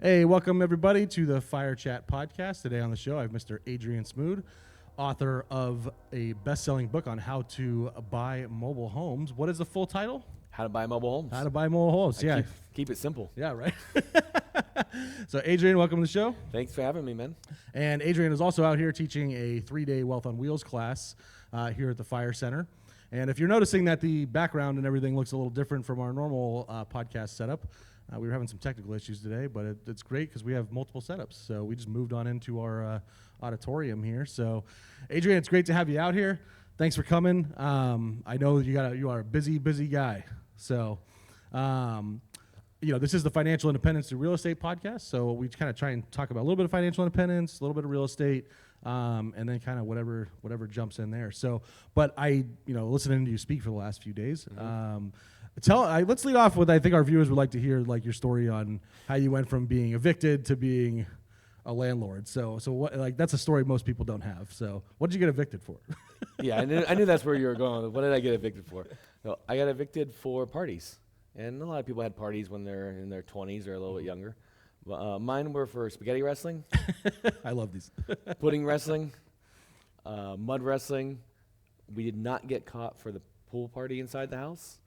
Hey, welcome everybody to the FIREchat podcast. Today on the show, I have Mr. Adrian Smude, author of a best-selling book on how to buy mobile homes. What is the full title? How to buy mobile homes. How to buy mobile homes. Yeah. Keep it simple. Yeah, right. So, Adrian, welcome to the show. Thanks for having me, man. And Adrian is also out here teaching a 3-day Wealth on Wheels class here at the Fire Center. And if you're noticing that the background and everything looks a little different from our normal podcast setup, we were having some technical issues today, but it's great because we have multiple setups. So we just moved on into our auditorium here. So, Adrian, it's great to have you out here. Thanks for coming. I know you are a busy guy. So, this is the Financial Independence Through Real Estate podcast. So we kind of try and talk about a little bit of financial independence, a little bit of real estate, and then kind of whatever jumps in there. So, but listening to you speak for the last few days, let's lead off with, I think our viewers would like to hear like your story on how you went from being evicted to being a landlord. So what, that's a story most people don't have. So what did you get evicted for? Yeah, I knew that's where you were going. What did I get evicted for? So I got evicted for parties. And a lot of people had parties when they're in their 20s or a little bit younger. Mine were for spaghetti wrestling. I love these. Pudding wrestling, mud wrestling. We did not get caught for the pool party inside the house.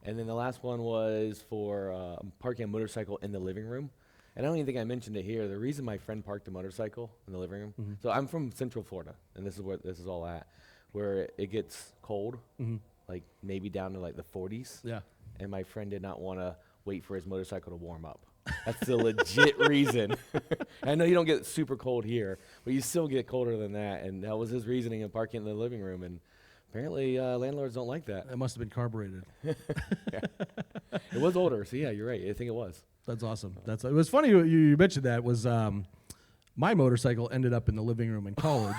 And then the last one was for parking a motorcycle in the living room. And I don't even think I mentioned it here. The reason my friend parked a motorcycle in the living room. Mm-hmm. So I'm from Central Florida, and this is where this is all at, where it gets cold, like maybe down to like the 40s. Yeah. And my friend did not want to wait for his motorcycle to warm up. That's the legit reason. I know you don't get super cold here, but you still get colder than that. And that was his reasoning of parking in the living room. And apparently landlords don't like that. It must have been carbureted. It was older, so yeah, you're right. I think it was. That's awesome. It was funny you mentioned that. Was my motorcycle ended up in the living room in college,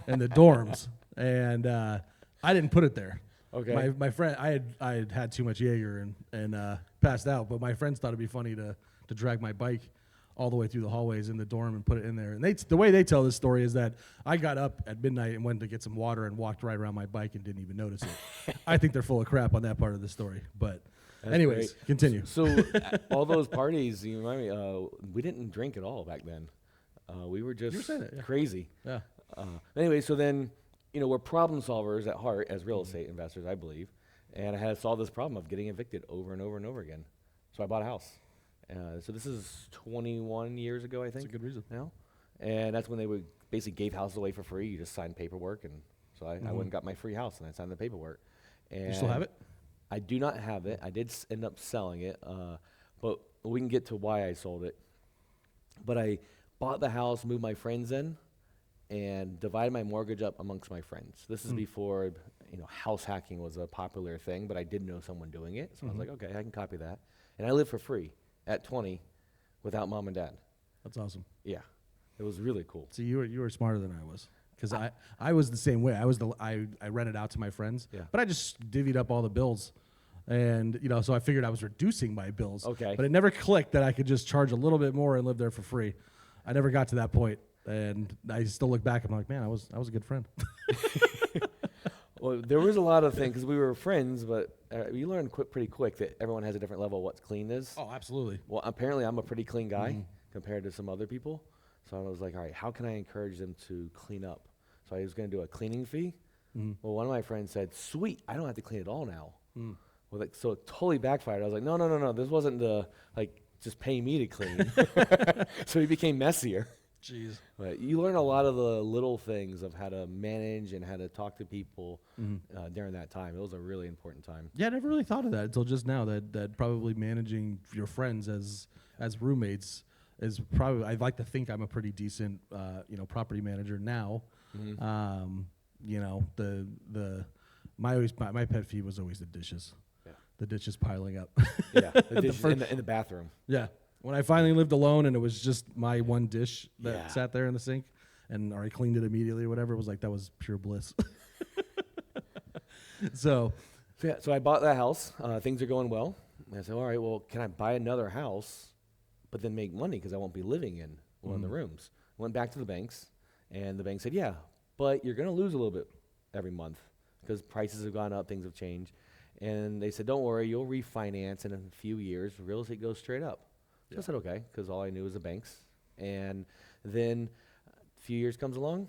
in the dorms, and I didn't put it there. Okay. My friend, I had too much Jaeger and passed out, but my friends thought it'd be funny to drag my bike all the way through the hallways in the dorm and put it in there. And the way they tell this story is that I got up at midnight and went to get some water and walked right around my bike and didn't even notice it. I think they're full of crap on that part of the story. But anyways, great. Continue. So all those parties, you remind me, we didn't drink at all back then. We were just crazy. Yeah. Anyway, so then, we're problem solvers at heart as real estate investors, I believe. And I had to solve this problem of getting evicted over and over and over again. So I bought a house. So this is 21 years ago, I think. That's a good reason. Now. And that's when they would basically gave houses away for free. You just signed paperwork. And so I went and got my free house, and I signed the paperwork. And you still have it? I do not have it. I did end up selling it. But we can get to why I sold it. But I bought the house, moved my friends in, and divided my mortgage up amongst my friends. This is before, house hacking was a popular thing, but I did know someone doing it. So I was like, okay, I can copy that. And I lived for free at 20 without mom and dad. That's awesome. Yeah. It was really cool. So you were smarter than I was. Because I was the same way. I rented out to my friends, but I just divvied up all the bills. And, so I figured I was reducing my bills. Okay. But it never clicked that I could just charge a little bit more and live there for free. I never got to that point. And I still look back, I'm like, man, I was a good friend. Well, there was a lot of things, because we were friends, but you learn pretty quick that everyone has a different level of what clean is. Oh, absolutely. Well, apparently I'm a pretty clean guy compared to some other people. So I was like, all right, how can I encourage them to clean up? So I was going to do a cleaning fee. Well, one of my friends said, sweet, I don't have to clean it all now. Well, so it totally backfired. I was like, no, this wasn't just pay me to clean. So it became messier. Jeez. But you learn a lot of the little things of how to manage and how to talk to people during that time. It was a really important time. Yeah, I never really thought of that until just now, that probably managing your friends as roommates is probably, I'd like to think I'm a pretty decent, property manager now. My pet peeve was always the dishes. Yeah. The dishes piling up. Yeah, the dishes in the bathroom. Yeah. When I finally lived alone and it was just my one dish that sat there in the sink, or I cleaned it immediately or whatever, it was like, that was pure bliss. So I bought that house. Things are going well. And I said, all right, well, can I buy another house, but then make money because I won't be living in one of the rooms? Went back to the banks, and the bank said, yeah, but you're going to lose a little bit every month because prices have gone up, things have changed. And they said, don't worry, you'll refinance in a few years. Real estate goes straight up. So I said, okay, because all I knew was the banks. And then a few years comes along,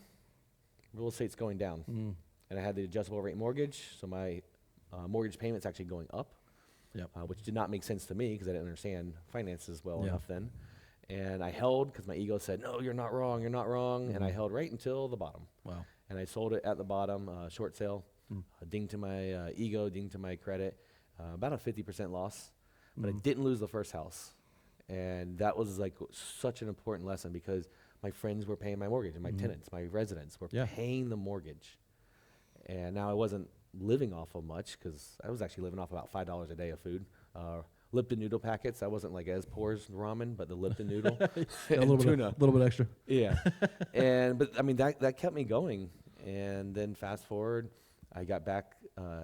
real estate's going down. And I had the adjustable rate mortgage, so my mortgage payment's actually going up, which did not make sense to me because I didn't understand finances well enough then. And I held because my ego said, no, you're not wrong, you're not wrong. And I held right until the bottom. Wow. And I sold it at the bottom, short sale, ding to my ego, ding to my credit, about a 50% loss. But I didn't lose the first house. And that was like such an important lesson because my friends were paying my mortgage and my tenants, my residents were paying the mortgage. And now I wasn't living off of much because I was actually living off about $5 a day of food. Lipton noodle packets. I wasn't like as poor as ramen, but the Lipton noodle, A little bit extra. Yeah, but I mean that kept me going. And then fast forward, I got back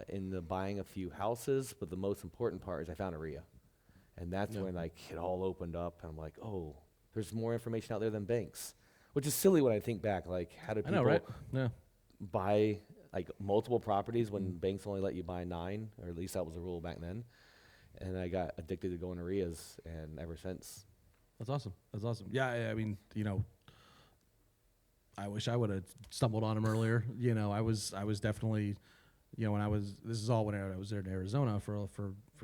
into buying a few houses. But the most important part is I found a RIA, and that's when like it all opened up. And I'm like, oh, there's more information out there than banks, which is silly when I think back. Like, how do people buy like multiple properties when banks only let you buy 9, or at least that was the rule back then? And I got addicted to going to RIAs, and ever since. That's awesome. That's awesome. Yeah, I mean, I wish I would have stumbled on him earlier. I was definitely, this is all when I was there in Arizona for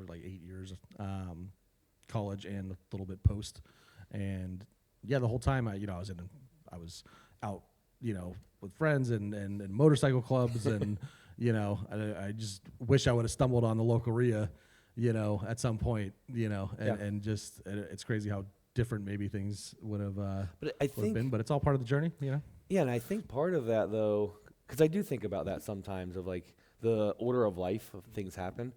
like 8 years, college and a little bit post, and the whole time I was out, with friends and motorcycle clubs, and I just wish I would have stumbled on the local RIA, at some point, and just it's crazy how different maybe things would have been, but it's all part of the journey, Yeah, and I think part of that though, because I do think about that sometimes of like the order of life of things happen,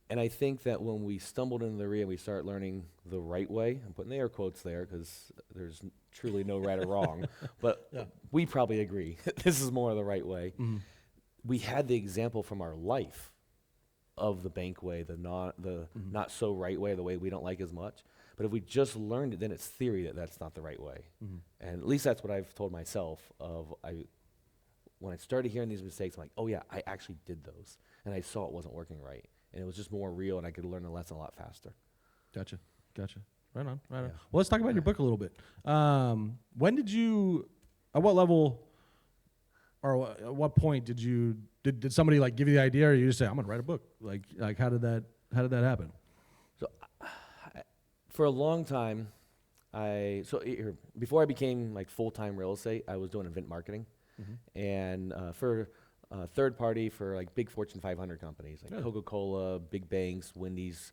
and I think that when we stumbled into the RIA, we start learning the right way. I'm putting the air quotes there because there's truly no right or wrong, but we probably agree this is more of the right way. We had the example from our life of the bank way, the not so right way, the way we don't like as much. But if we just learned it, then it's theory that that's not the right way. And at least that's what I've told myself when I started hearing these mistakes, I'm like, oh yeah, I actually did those. And I saw it wasn't working right. And it was just more real, and I could learn the lesson a lot faster. Gotcha. Right on. Well, let's talk about your book a little bit. When did you, at what level, or at what point did somebody like give you the idea, or you just say, I'm gonna write a book? Like how did that happen? So for a long time, before I became like full-time real estate, I was doing event marketing, and for third party for like big Fortune 500 companies like Coca-Cola, big banks, Wendy's.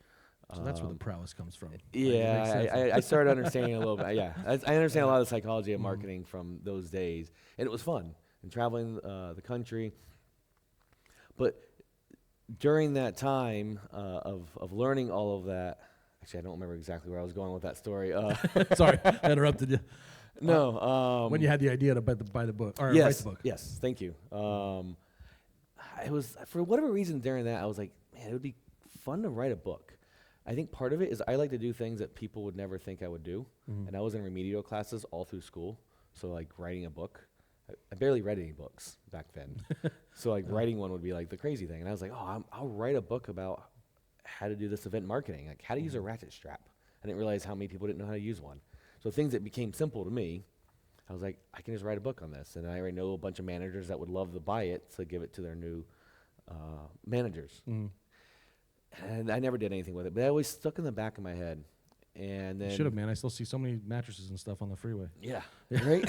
So that's where the prowess comes from. Yeah, I started understanding a little bit. Yeah, I understand a lot of the psychology of marketing from those days, and it was fun and traveling the country. But during that time of learning all of that, actually, I don't remember exactly where I was going with that story. Sorry, I interrupted you. No. When you had the idea to buy the book, or yes, write the book. Yes, thank you. I was, for whatever reason during that, I was like, man, it would be fun to write a book. I think part of it is I like to do things that people would never think I would do. And I was in remedial classes all through school. So like writing a book, I barely read any books back then. So like writing one would be like the crazy thing. And I was like, oh, I'll write a book about how to do this event marketing, like how to use a ratchet strap. I didn't realize how many people didn't know how to use one. So things that became simple to me, I was like, I can just write a book on this. And I already know a bunch of managers that would love to buy it to give it to their new managers. And I never did anything with it, but I always stuck in the back of my head. And then Should have, man. I still see so many mattresses and stuff on the freeway. Yeah, right?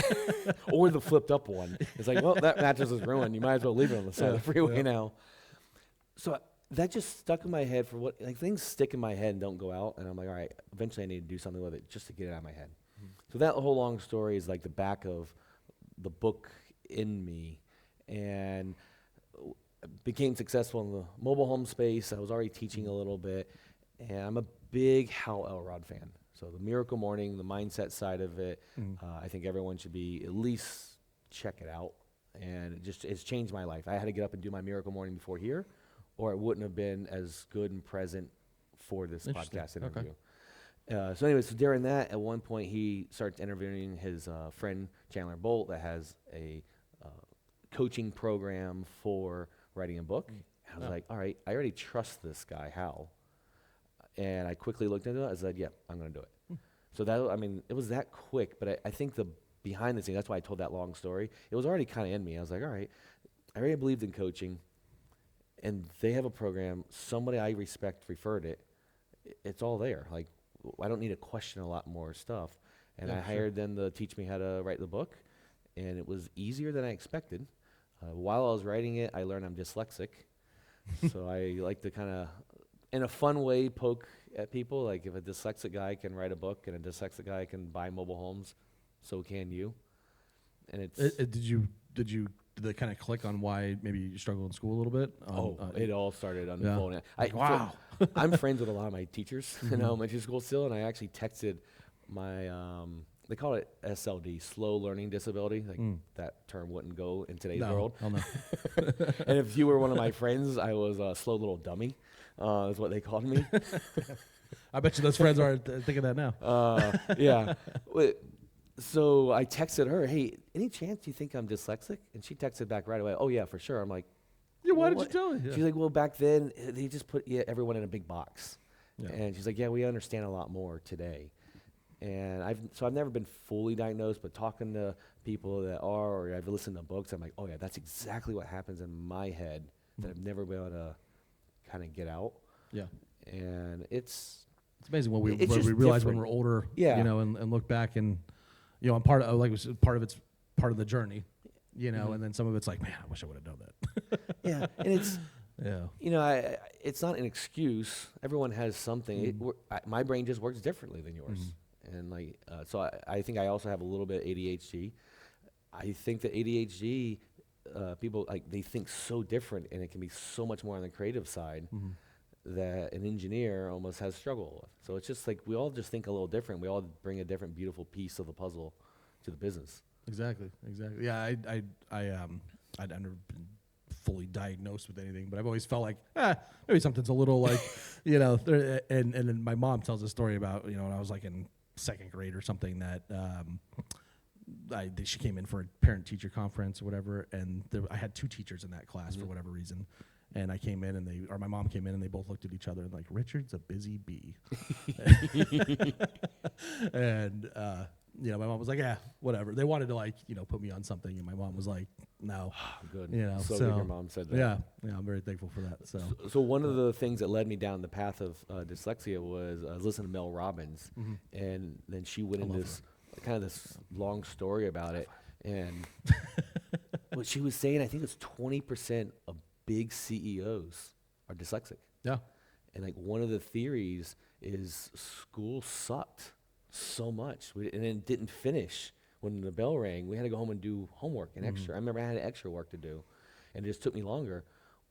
Or the flipped up one. It's like, well, that mattress is ruined. You might as well leave it on the side of the freeway now. So that just stuck in my head for what, like things stick in my head and don't go out. And I'm like, all right, eventually I need to do something with it just to get it out of my head. So that whole long story is like the back of the book in me. And became successful in the mobile home space. I was already teaching a little bit. And I'm a big Hal Elrod fan. So the Miracle Morning, the mindset side of it, I think everyone should be at least check it out. And it's changed my life. I had to get up and do my Miracle Morning before here, or it wouldn't have been as good and present for this podcast interview. So anyway, so during that, at one point he starts interviewing his friend Chandler Bolt that has a coaching program for writing a book. I was like, all right, I already trust this guy, Hal. And I quickly looked into it. I said, yeah, I'm going to do it. So that, I mean, it was that quick, but I think the behind the scenes, that's why I told that long story. It was already kind of in me. I was like, all right, I already believed in coaching, and they have a program. Somebody I respect referred it. It's all there. Like, I don't need to question a lot more stuff. And Yeah, I for sure. hired them to teach me how to write the book, and it was easier than I expected. While I was writing it, I learned I'm dyslexic. So I like to kind of, in a fun way, poke at people. Like, if a dyslexic guy can write a book and a dyslexic guy can buy mobile homes, so can you. And it's Did they kind of click on why maybe you struggled in school a little bit? it all started unfolding. Wow. I'm friends with a lot of my teachers in elementary school still, and I actually texted my they call it SLD, slow learning disability. Like that term wouldn't go in today's world. Hell no. And if you were one of my friends, I was a slow little dummy, is what they called me. I bet you those friends aren't thinking that now. Yeah. So I texted her, hey, any chance you think I'm dyslexic? And she texted back right away, oh, yeah, for sure. I'm like, Yeah, why well, did you tell me? She's like, well, back then, they just put everyone in a big box. Yeah. And she's like, yeah, we understand a lot more today. And I've never been fully diagnosed, but talking to people that are, or I've listened to books, I'm like, oh, yeah, that's exactly what happens in my head that I've never been able to kind of get out. Yeah. And it's amazing when we It's just realize when different. we're older, Yeah. and look back and, I'm part of, like, part of it's part of the journey, and then some of it's like, man, I wish I would have known that. yeah, and it's Yeah. it's not an excuse. Everyone has something. My brain just works differently than yours, and like so I think I also have a little bit of ADHD. I think that ADHD people like they think so different, and it can be so much more on the creative side that an engineer almost has struggle with. So it's just like we all just think a little different. We all bring a different, beautiful piece of the puzzle to the business. Exactly. Yeah, I've never been fully diagnosed with anything, but I've always felt like, maybe something's a little like, and then my mom tells a story about, when I was like in second grade or something that she came in for a parent-teacher conference or whatever, and I had two teachers in that class for whatever reason. And I came in, and my mom came in, and they both looked at each other and like, Richard's a busy bee. And, my mom was like, yeah, whatever. They wanted to like, put me on something, and my mom was like, no. Good. So good your mom said that. Yeah, I'm very thankful for that. So one of the things that led me down the path of dyslexia was I was listening to Mel Robbins, and then she went into this kind of this long story about it. And what she was saying, I think it's 20% of big CEOs are dyslexic. Yeah. And like one of the theories is school sucked so much, and then didn't finish when the bell rang. We had to go home and do homework and extra. I remember I had extra work to do, and it just took me longer.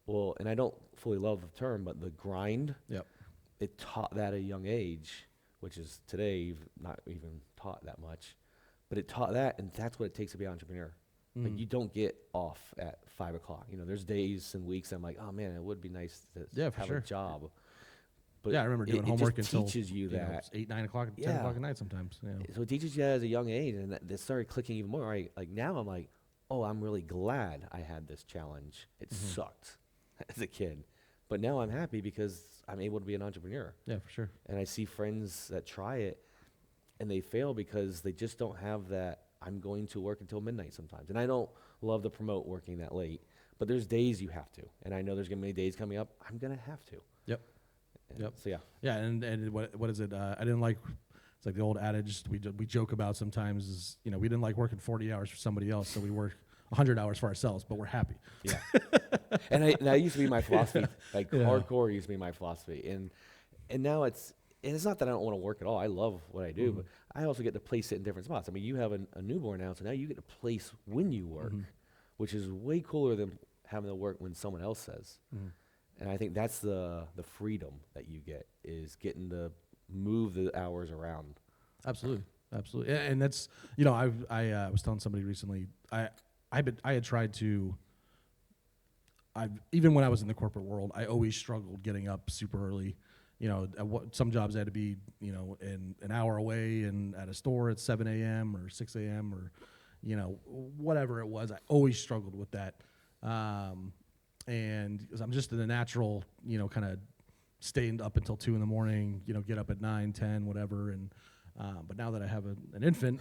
Well, and I don't fully love the term, but the grind, it taught that at a young age, which is today not even taught that much, but it taught that, and that's what it takes to be an entrepreneur. Like you don't get off at 5 o'clock. There's days and weeks I'm like, oh man, it would be nice to have a job. But I remember doing it homework just until teaches you that 8, 9 o'clock, 10 o'clock at night sometimes. Yeah. So it teaches you that as a young age, and that started clicking even more. Right? Like now I'm like, oh, I'm really glad I had this challenge. It sucked as a kid, but now I'm happy because I'm able to be an entrepreneur. Yeah, for sure. And I see friends that try it and they fail because they just don't have that. I'm going to work until midnight sometimes. And I don't love to promote working that late, but there's days you have to. And I know there's going to be days coming up, I'm going to have to. Yep. So yeah. Yeah, and what is it? I didn't like, it's like the old adage we joke about sometimes is, we didn't like working 40 hours for somebody else, so we work 100 hours for ourselves, but we're happy. Yeah. And that used to be my philosophy. Like hardcore used to be my philosophy. And now it's not that I don't want to work at all. I love what I do, but I also get to place it in different spots. I mean, you have a newborn now, so now you get to place when you work, which is way cooler than having to work when someone else says. And I think that's the freedom that you get, is getting to move the hours around. Absolutely. Yeah, and that's, I was telling somebody recently, I had tried to, even when I was in the corporate world, I always struggled getting up super early. Some jobs I had to be, in an hour away and at a store at 7 a.m. or 6 a.m. or, whatever it was. I always struggled with that. And 'cause I'm just in a natural, kind of staying up until 2 in the morning, get up at 9, 10, whatever. But now that I have an infant,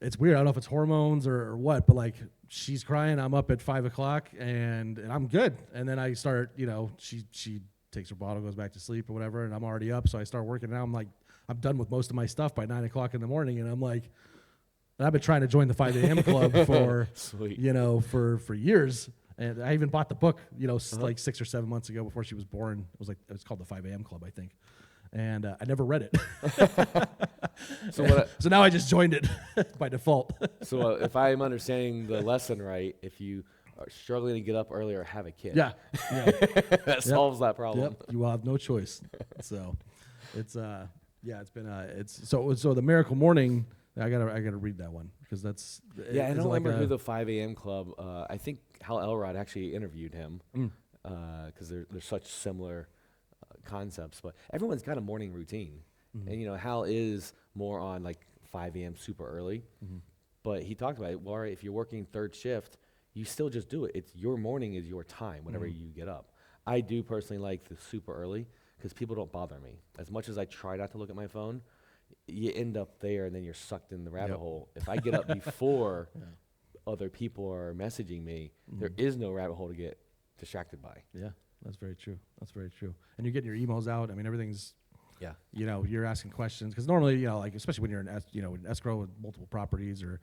it's weird. I don't know if it's hormones or what, but like she's crying, I'm up at 5 o'clock and I'm good. And then I start, she takes her bottle, goes back to sleep or whatever, and I'm already up. So I start working. Now I'm done with most of my stuff by 9 o'clock in the morning, and I'm like, I've been trying to join the 5 a.m. club for, for years. And I even bought the book, like 6 or 7 months ago before she was born. It was called the 5 a.m. Club, I think. And I never read it. So now I just joined it by default. So if I'm understanding the lesson right, if you are struggling to get up earlier, have a kid. Yeah. That solves that problem. Yep. You will have no choice. So it's it's been so the Miracle Morning. I gotta read that one because that's I don't remember who the 5 a.m. Club. I think Hal Elrod actually interviewed him because they're such similar concepts. But everyone's got a morning routine, and Hal is more on like 5 a.m. super early. But he talked about it. Well, if you're working third shift, you still just do it. It's your morning is your time whenever you get up. I do personally like the super early because people don't bother me as much as I try not to look at my phone. You end up there, and then you're sucked in the rabbit hole. If I get up before other people are messaging me, there is no rabbit hole to get distracted by. Yeah, that's very true. That's very true. And you're getting your emails out. I mean, everything's, you're asking questions. Because normally, like, especially when you're in escrow with multiple properties or,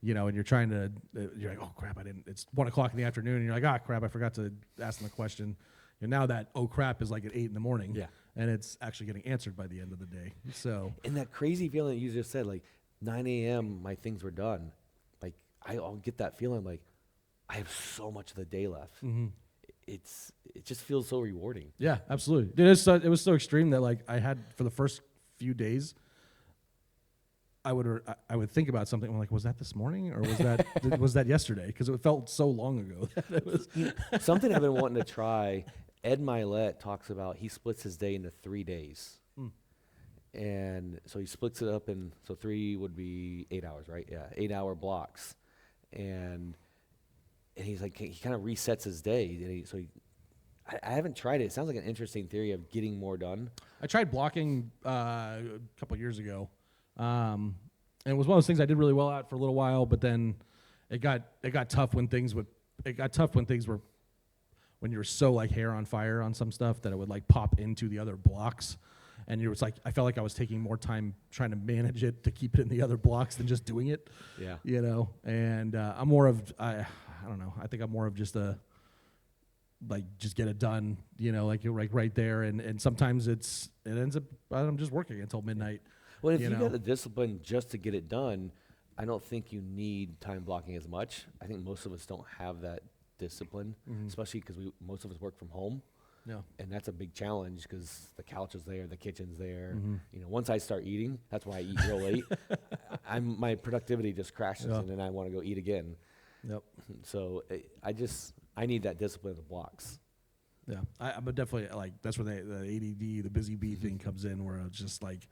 and you're trying to, you're like, oh, crap, it's 1 o'clock in the afternoon. And you're like, ah, crap, I forgot to ask them a question. And now that, oh, crap, is like at 8 in the morning. Yeah. And it's actually getting answered by the end of the day. So. And that crazy feeling that you just said, like 9 a.m., my things were done. Like I'll get that feeling like I have so much of the day left. It just feels so rewarding. Yeah, absolutely. It was so extreme that like I had for the first few days, I would think about something. I'm like, was that this morning or was that was that yesterday? Because it felt so long ago. That it was something I've been wanting to try. Ed Milet talks about he splits his day into 3 days. And so he splits it up in, so 3 would be 8 hours, right? Yeah, 8-hour blocks. And he's like, he kind of resets his day. I haven't tried it. It sounds like an interesting theory of getting more done. I tried blocking a couple of years ago. And it was one of those things I did really well at for a little while, but then it got tough when things were when you were so like hair on fire on some stuff that it would like pop into the other blocks. And it was like, I felt like I was taking more time trying to manage it to keep it in the other blocks than just doing it. Yeah. And I'm more of, I don't know, I think I'm more of just just get it done, like you're right there. And sometimes it ends up, I'm just working until midnight. Well, if you got the discipline just to get it done, I don't think you need time blocking as much. I think most of us don't have that discipline, especially because most of us work from home. Yeah. And that's a big challenge because the couch is there, the kitchen's there. Once I start eating, that's why I eat real late. My productivity just crashes, and then I want to go eat again. Yep. So I need that discipline of the blocks. Yeah, I'm definitely like that's where the ADD, the busy bee thing comes in, where it's just like,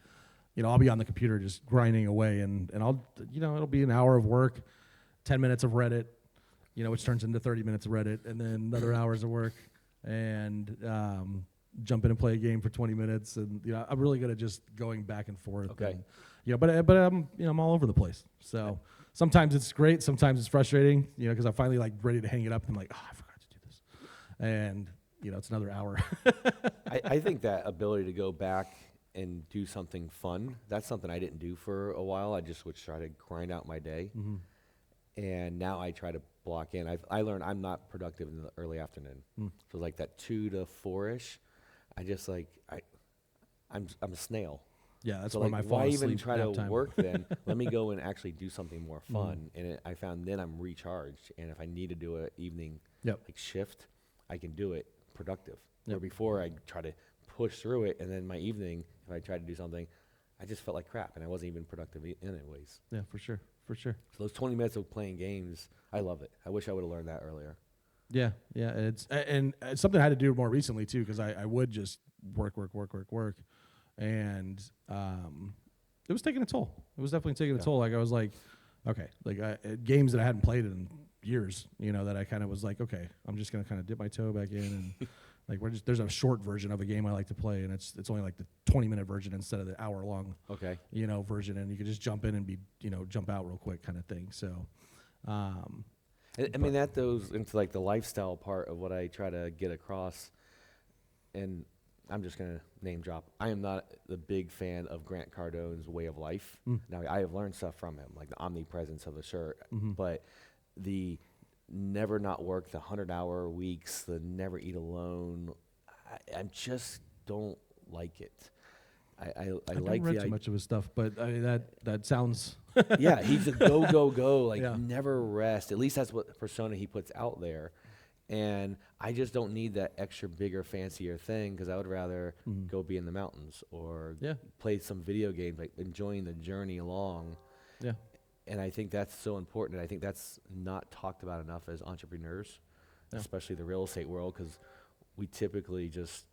I'll be on the computer just grinding away, and I'll, it'll be an hour of work, 10 minutes of Reddit, which turns into 30 minutes of Reddit, and then another hours of work, and jump in and play a game for 20 minutes, and I'm really good at just going back and forth. Okay. And, but I'm all over the place. So sometimes it's great, sometimes it's frustrating, because I'm finally like ready to hang it up, and I'm like, oh, I forgot to do this, and it's another hour. I think that ability to go back and do something fun, that's something I didn't do for a while. I just would try to grind out my day. And now I try to block in. I learned I'm not productive in the early afternoon. So like that 2 to 4-ish, I just like, I'm a snail. Yeah, that's so where like, my fall why asleep even try to time. work then? Let me go and actually do something more fun. And I found then I'm recharged. And if I need to do an evening like shift, I can do it productive. Where before I try to push through it, and then my evening, if I tried to do something, I just felt like crap, and I wasn't even productive anyways. Yeah, for sure. So those 20 minutes of playing games, I love it. I wish I would have learned that earlier. Yeah, it's something I had to do more recently too, because I would just work, and it was taking a toll. It was definitely taking a toll. Like I was like, okay, like games that I hadn't played in years, that I kind of was like, okay, I'm just gonna kind of dip my toe back in and Like there's a short version of a game I like to play, and it's only like the 20-minute version instead of the hour-long, Okay. Version, and you can just jump in and jump out real quick kind of thing. So, I mean, that goes into like the lifestyle part of what I try to get across. And I'm just going to name drop. I am not the big fan of Grant Cardone's way of life. Now, I have learned stuff from him, like the omnipresence of the shirt, but the never not work, the 100-hour weeks, the never eat alone, I just don't like it. I like read too much of his stuff, but I mean, that sounds. Yeah, he's a go, like Yeah. never rest. At least that's what persona he puts out there. And I just don't need that extra bigger, fancier thing because I would rather go be in the mountains or play some video games, like enjoying the journey along. Yeah. And I think that's so important. And I think that's not talked about enough as entrepreneurs, especially the real estate world, because we typically just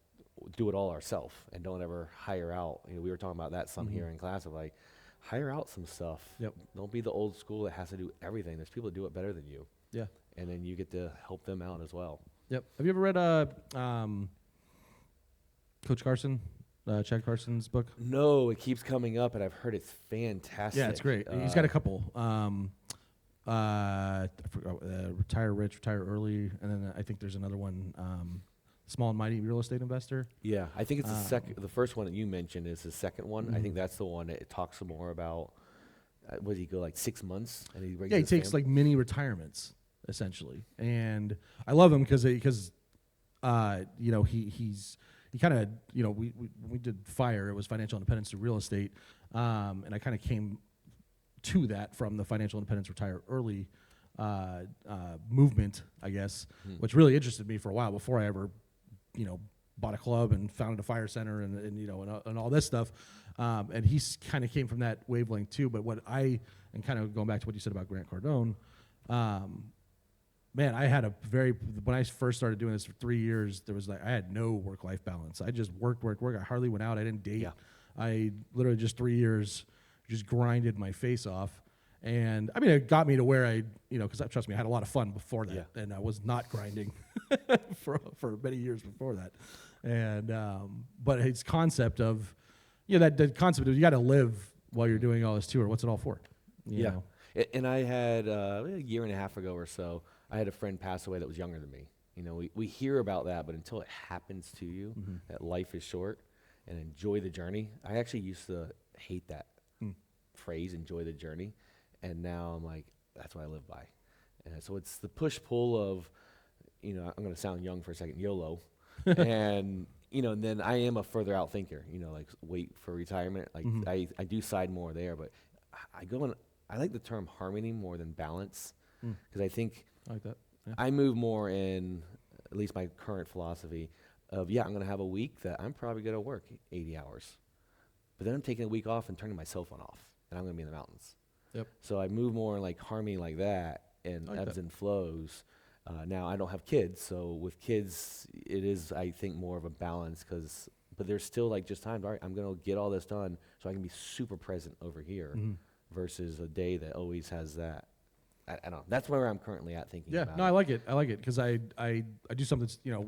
do it all ourselves and don't ever hire out. We were talking about that some here in class of like, hire out some stuff. Yep. Don't be the old school that has to do everything. There's people that do it better than you. Yeah. And then you get to help them out as well. Yep. Have you ever read Coach Carson, Chad Carson's book? No, it keeps coming up, and I've heard it's fantastic. Yeah, it's great. He's got a couple. I forgot, Retire Rich, Retire Early, and then I think there's another one, Small and Mighty Real Estate Investor. Yeah, I think it's the second. The first one that you mentioned is the second one. I think that's the one that it talks more about. What does he go like 6 months? And he He takes like mini retirements essentially, and I love him because he kind of we did FIRE. It was financial independence through real estate, and I kind of came to that from the financial independence retire early movement, I guess, which really interested me for a while before I ever bought a club and founded a fire center and all this stuff. And he's kind of came from that wavelength too. But and kind of going back to what you said about Grant Cardone, man, I had when I first started doing this for 3 years, there was I had no work-life balance. I just worked. I hardly went out. I didn't date. Yeah. I literally just 3 years just grinded my face off. And I mean, it got me to where because trust me, I had a lot of fun before that, and I was not grinding for many years before that. And but his concept of, that concept of you got to live while you're doing all this too, or what's it all for? You know? And I had a year and a half ago or so, I had a friend pass away that was younger than me. We hear about that, but until it happens to you, that life is short and enjoy the journey. I actually used to hate that phrase, enjoy the journey. And now I'm like, that's what I live by. And so it's the push-pull of, I'm going to sound young for a second, YOLO. And, and then I am a further out thinker, like wait for retirement. Like I do side more there, but I like the term harmony more than balance. Because I think I like that. Yeah. I move more in, at least my current philosophy of, I'm going to have a week that I'm probably going to work 80 hours. But then I'm taking a week off and turning my cell phone off, and I'm going to be in the mountains. Yep. So I move more in like harmony like that and like ebbs that. and flows. Now I don't have kids, so with kids, it is, I think, more of a balance but there's still like just times, all right, I'm going to get all this done so I can be super present over here versus a day that always has that. I don't know. That's where I'm currently at thinking about I like it. I like it because I do something, like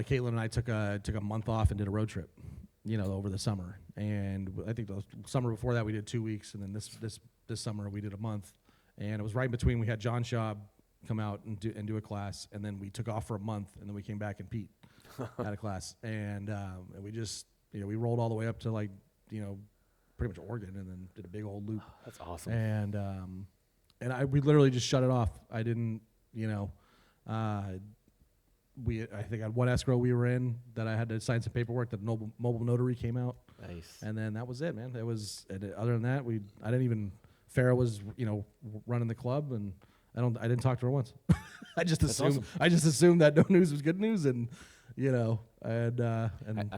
Caitlin and I took a month off and did a road trip, over the summer. And I think the summer before that we did 2 weeks, and then this summer we did a month. And it was right in between. We had John Schaub come out and do a class, and then we took off for a month, and then we came back and Pete had a class, and we just we rolled all the way up to pretty much Oregon, and then did a big old loop. That's awesome. And we literally just shut it off. I didn't I think I had one escrow we were in that I had to sign some paperwork that mobile notary came out. Nice. And then that was it, man. Other than that, I didn't even. Farrah was, running the club, and I didn't talk to her once. I just assumed that no news was good news, and I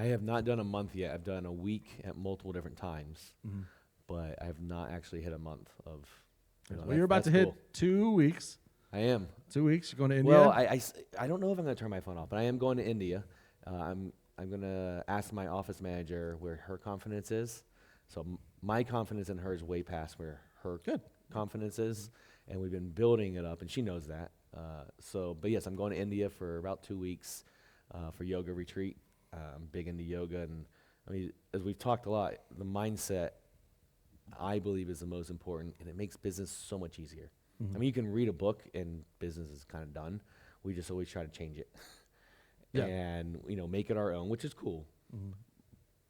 have not done a month yet. I've done a week at multiple different times, but I have not actually hit a month of. Well, you're about to hit 2 weeks. I am 2 weeks. You're going to India. Well, I don't know if I'm going to turn my phone off, but I am going to India. I'm going to ask my office manager where her confidence is. So my confidence in her is way past where her confidence is, and we've been building it up, and she knows that. But yes, I'm going to India for about 2 weeks for yoga retreat. I'm big into yoga, and I mean, as we've talked a lot, the mindset I believe is the most important, and it makes business so much easier. Mhm. I mean, you can read a book and business is kind of done. We just always try to change it, Yeah. and make it our own, which is cool. Mhm.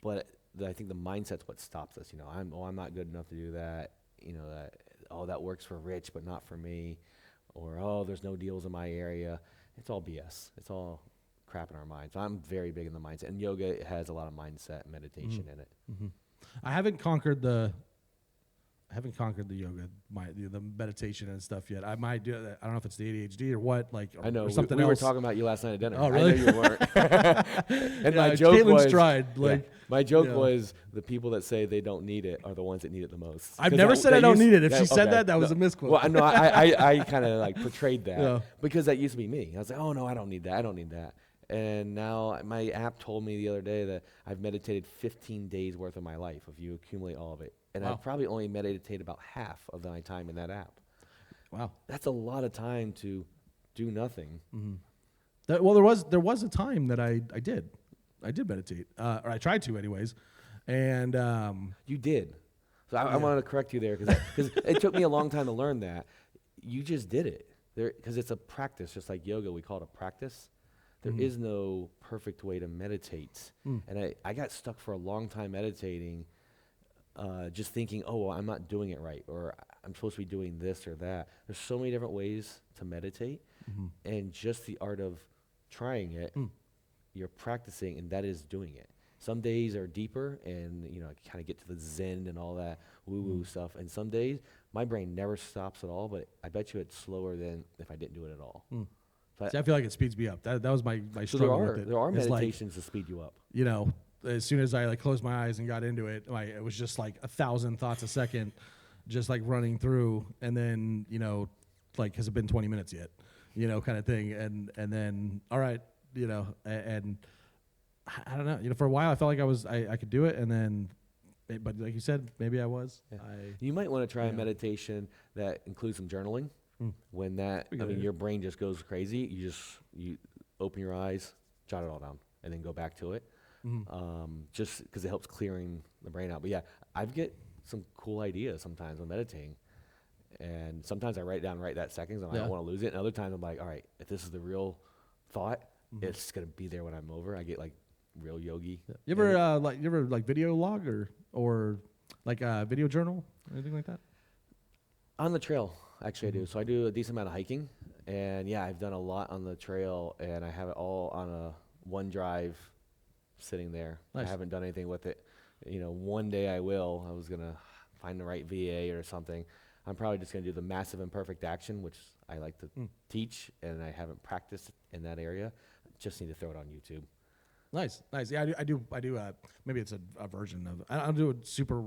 But I think the mindset's what stops us. I'm not good enough to do that. That works for Rich, but not for me. Or there's no deals in my area. It's all BS. It's all crap in our minds. So I'm very big in the mindset, and yoga has a lot of mindset and meditation in it. Mhm. I haven't conquered the yoga, the meditation and stuff yet. I might do that. I don't know if it's the ADHD or what, I know or something we were else. talking about you last night at dinner. Oh, really? I know you weren't. And Yeah, my joke Caitlin's was, tried, my joke you know. was the people that say they don't need it are the ones that need it the most. I've 'Cause never said I don't need it. If she said okay. that was a misquote. Well, no, I kind of like portrayed that Yeah. because that used to be me. I was like, oh no, I don't need that. I don't need that. And now my app told me the other day that I've meditated 15 days worth of my life if you accumulate all of it. And Wow. I've probably only meditated about half of my time in that app. Wow. That's a lot of time to do nothing. Well, there was a time that I did meditate, or I tried to, anyways, and You did. So I want to correct you there because it took me a long time to learn that. You just did it because it's a practice, just like yoga. We call it a practice. There is no perfect way to meditate. And I got stuck for a long time meditating, just thinking, oh, well, I'm not doing it right, or I'm supposed to be doing this or that. There's so many different ways to meditate, and just the art of trying it, you're practicing, and that is doing it. Some days are deeper, and kind of get to the Zen and all that woo-woo stuff. And some days, my brain never stops at all, but I bet you it's slower than if I didn't do it at all. see, I feel like it speeds me up. That was my So struggle with it. there are It's like, meditations to speed you up. as soon as I closed my eyes and got into it, it was just like 1,000 thoughts a second, just like running through, and then has it been 20 minutes yet, kind of thing, and then all right, and I don't know, for a while I felt like I could do it, and then, but like you said, maybe I was. Yeah. You might want to try a meditation that includes some journaling. When your brain just goes crazy, you open your eyes, jot it all down, and then go back to it. Just because it helps clearing the brain out. But yeah, I get some cool ideas sometimes when meditating. And sometimes I write down right that second, and I don't want to lose it. And other times I'm like, all right, if this is the real thought, it's going to be there when I'm over. I get like real yogi. Yeah. You ever video log or like video journal or anything like that? On the trail, actually I do. So I do a decent amount of hiking. And yeah, I've done a lot on the trail, and I have it all on a OneDrive sitting there. Nice. I haven't done anything with it. One day I will. I was going to find the right VA or something. I'm probably just going to do the massive imperfect action, which I like to teach, and I haven't practiced in that area. Just need to throw it on YouTube. Nice. Yeah, I do. Maybe it's a version of. I don't do it super.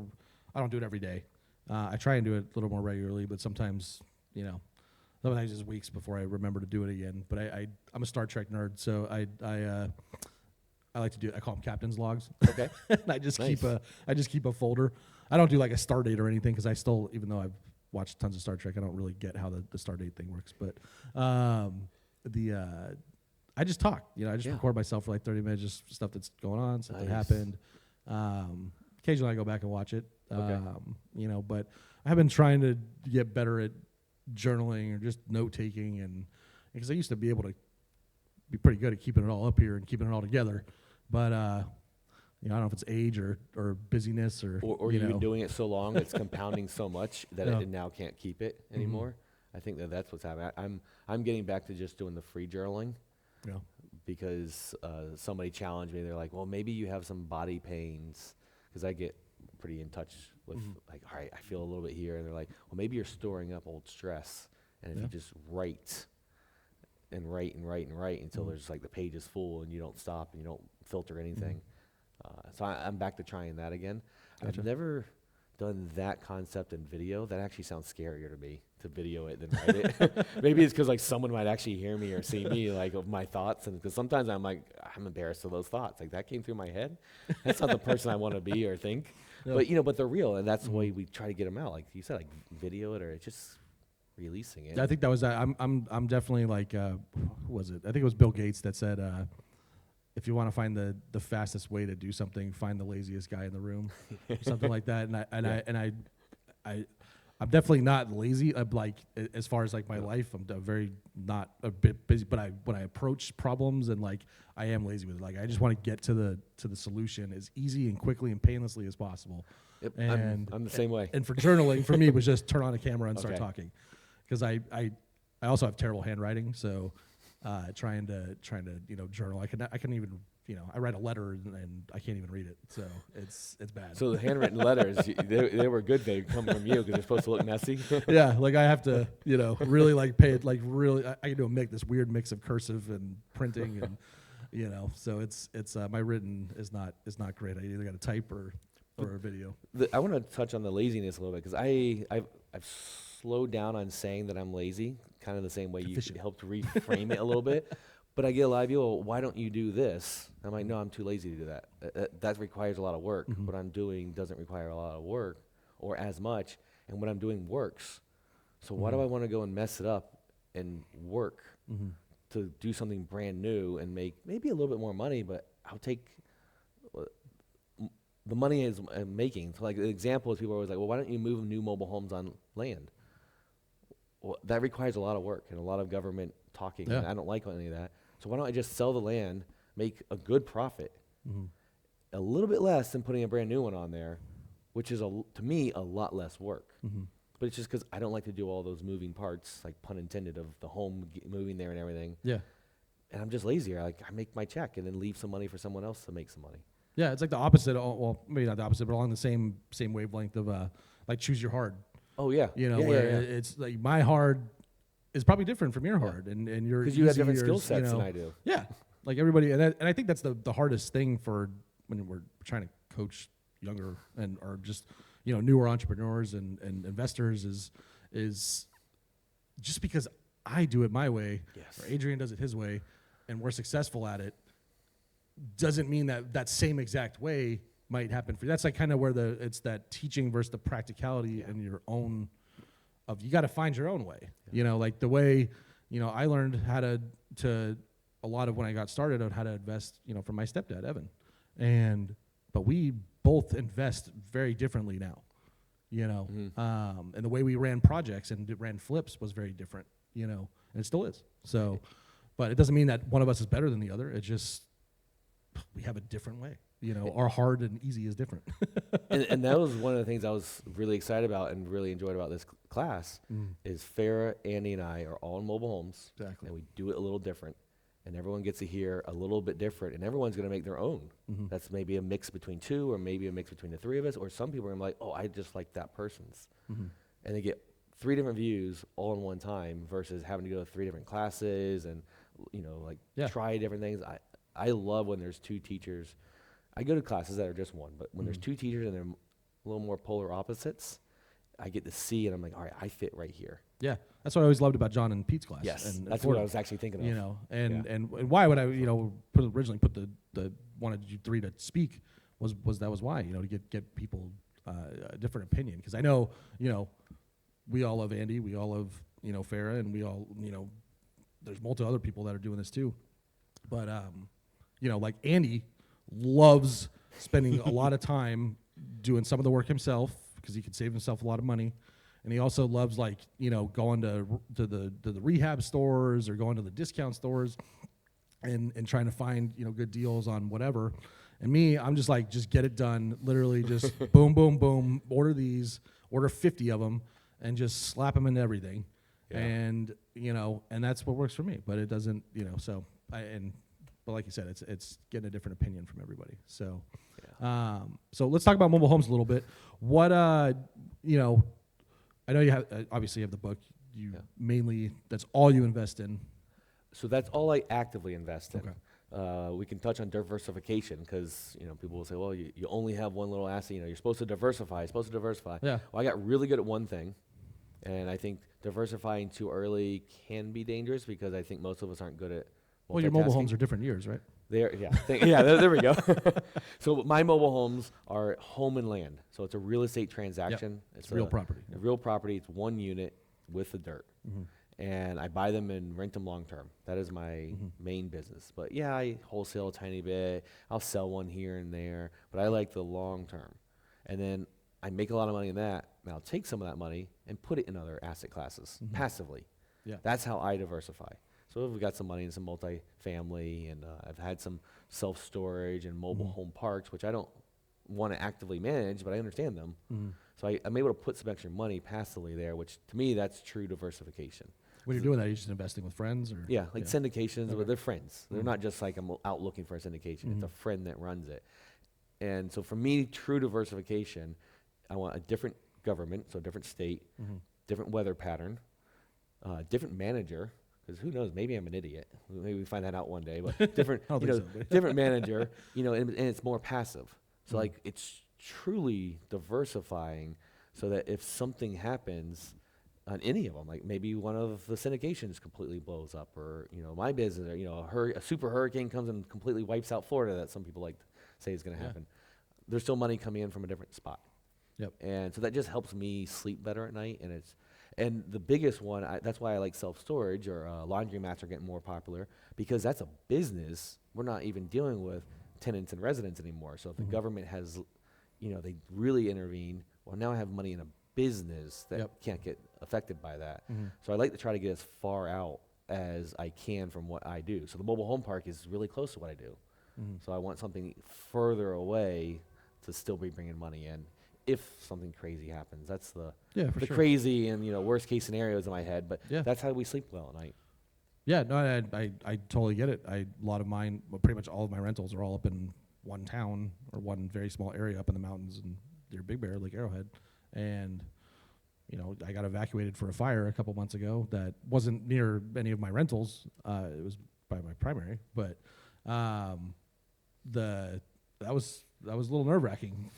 I don't do it every day. I try and do it a little more regularly, but sometimes sometimes it's weeks before I remember to do it again. But I'm a Star Trek nerd, so I like to do. I call them captain's logs. Okay. And I just keep a folder. I don't do like a star date or anything because I still, even though I've watched tons of Star Trek, I don't really get how the star date thing works. But I just talk. I just record myself for like 30 minutes, just stuff that's going on, stuff that happened. Occasionally I go back and watch it. Okay. But I've been trying to get better at journaling or just note taking, and because I used to be able to be pretty good at keeping it all up here and keeping it all together, but I don't know if it's age or busyness or you've been doing it so long, it's compounding so much that it now can't keep it anymore. I think that's what's happening. I'm getting back to just doing the free journaling. Yeah. Because somebody challenged me. They're like, well, maybe you have some body pains, because I get pretty in touch with like, all right, I feel a little bit here, and they're like, well, maybe you're storing up old stress, and if you just write and write and write and write until there's like the page is full and you don't stop and you don't filter anything. So I'm back to trying that again. Gotcha. I've never done that concept in video. That actually sounds scarier to me, to video it than write it. Maybe it's because like someone might actually hear me or see me like of my thoughts, and because sometimes I'm like, I'm embarrassed of those thoughts. Like that came through my head. That's not the person I want to be or think. Yeah. But but they're real, and that's the way we try to get them out. Like you said, like video it, or it just releasing it. I think that was I'm definitely like who was it? I think it was Bill Gates that said if you want to find the fastest way to do something, find the laziest guy in the room, or something like that. I'm definitely not lazy. I'm like as far as like my life, I'm very not a bit busy. But when I approach problems and like I am lazy with it. Like I just want to get to the solution as easy and quickly and painlessly as possible. Yep, And I'm the same way. And for journaling, for me, it was just turn on a camera and start Okay. talking, because I also have terrible handwriting, so trying to journal. I can even I write a letter and I can't even read it, so it's bad. So the handwritten letters, they were good. They come from you because they're supposed to look messy. Yeah, like I have to really like pay it, like really I can do this weird mix of cursive and printing and so it's my written is not great. I either got to type or a video. I want to touch on the laziness a little bit because I've slowed down on saying that I'm lazy, kind of the same way you helped reframe it a little bit. But I get a lot of people, well, why don't you do this? I'm like, no, I'm too lazy to do that. That requires a lot of work. Mm-hmm. What I'm doing doesn't require a lot of work or as much, and what I'm doing works. So why do I want to go and mess it up and work to do something brand new and make maybe a little bit more money, but I'll take the money I'm making. So like the example is people are always like, well, why don't you move new mobile homes on land? Well, that requires a lot of work and a lot of government talking, and I don't like any of that. So why don't I just sell the land, make a good profit, a little bit less than putting a brand new one on there, which is, to me, a lot less work. But it's just because I don't like to do all those moving parts, like pun intended, of the home moving there and everything. Yeah. And I'm just lazier. I make my check and then leave some money for someone else to make some money. Yeah, it's like the opposite. Well, maybe not the opposite, but along the same wavelength of like choose your hard. Oh yeah. It's like my hard is probably different from your hard, and your because you have different skill sets than I do. Yeah, like everybody, and I think that's the hardest thing for when we're trying to coach younger or just newer entrepreneurs and investors is just because I do it my way, or Adrian does it his way, and we're successful at it, doesn't mean that same exact way might happen for you. That's like kind of where it's that teaching versus the practicality and your own you got to find your own way. Like the way I learned how to a lot of when I got started on how to invest from my stepdad Evan, but we both invest very differently now. And the way we ran projects and ran flips was very different. And it still is. So, but it doesn't mean that one of us is better than the other. It just we have a different way. Our hard and easy is different. and that was one of the things I was really excited about and really enjoyed about this class is Farah, Andy, and I are all in mobile homes. Exactly. And we do it a little different. And everyone gets to hear a little bit different. And everyone's going to make their own. That's maybe a mix between two or maybe a mix between the three of us. Or some people are like, oh, I just like that person's. And they get 3 different views all in one time versus having to go to 3 different classes and, try different things. I love when there's 2 teachers. I go to classes that are just one, but when there's 2 teachers and they're a little more polar opposites, I get to see and I'm like, all right, I fit right here. Yeah, that's what I always loved about John and Pete's class. Yes, and that's what I was actually thinking of. And why would I, originally put the wanted you 3 to speak was why, to get people a different opinion, because I know, we all love Andy, we all love Farah, and we all there's multiple other people that are doing this too, but like Andy loves spending a lot of time doing some of the work himself because he can save himself a lot of money, and he also loves going to the rehab stores or going to the discount stores and trying to find good deals on whatever. And me, I'm just like, just get it done, literally just boom, boom, boom, order 50 of them and just slap them into everything. Yeah. And and that's what works for me, but it doesn't, but like you said, it's getting a different opinion from everybody. So, so let's talk about mobile homes a little bit. What, I know you have, obviously you have the book. Mainly, that's all you invest in. So that's all I actively invest in. Okay. We can touch on diversification because, people will say, well, you only have one little asset. You're supposed to diversify. Yeah. Well, I got really good at one thing. And I think diversifying too early can be dangerous because I think most of us aren't good at Well, your mobile homes are different years, right? There we go. So my mobile homes are home and land. So it's a real estate transaction. Yep. It's real property. A real property. It's one unit. with the dirt. Mm-hmm. And I buy them and rent them long term. That is my main business. But yeah, I wholesale a tiny bit. I'll sell one here and there, but I like the long term. And then I make a lot of money in that, and I'll take some of that money and put it in other asset classes passively. Yeah. That's how I diversify. So we've got some money in some multifamily, and I've had some self-storage and mobile home parks, which I don't want to actively manage, but I understand them. So I'm able to put some extra money passively there, which to me, that's true diversification. When you're doing that, are you just investing with friends? Or Yeah, like syndications with their friends. They're Mhm. not just like I'm out looking for a syndication. It's a friend that runs it. And so for me, true diversification, I want a different government, so a different state, different weather pattern, different manager, because who knows, maybe I'm an idiot. Maybe we find that out one day, but different, I don't think so, but- different manager, and it's more passive. So like it's truly diversifying so that if something happens on any of them, like maybe one of the syndications completely blows up, or my business, or a super hurricane comes and completely wipes out Florida, that some people like to say is going to happen. There's still money coming in from a different spot. Yep. And so that just helps me sleep better at night. And the biggest one, that's why I like self-storage, or laundromats are getting more popular, because that's a business. We're not even dealing with tenants and residents anymore. So if the government has, they really intervene, well, now I have money in a business that can't get affected by that. So I like to try to get as far out as I can from what I do. So the mobile home park is really close to what I do. So I want something further away to still be bringing money in if something crazy happens. That's the for sure. crazy and worst case scenarios in my head, but that's how we sleep well at night. Yeah, no, I totally get it. A lot of mine, well, pretty much all of my rentals are all up in one town or one very small area up in the mountains in near Big Bear, Lake Arrowhead. And, I got evacuated for a fire a couple months ago that wasn't near any of my rentals. It was by my primary, but that was a little nerve-wracking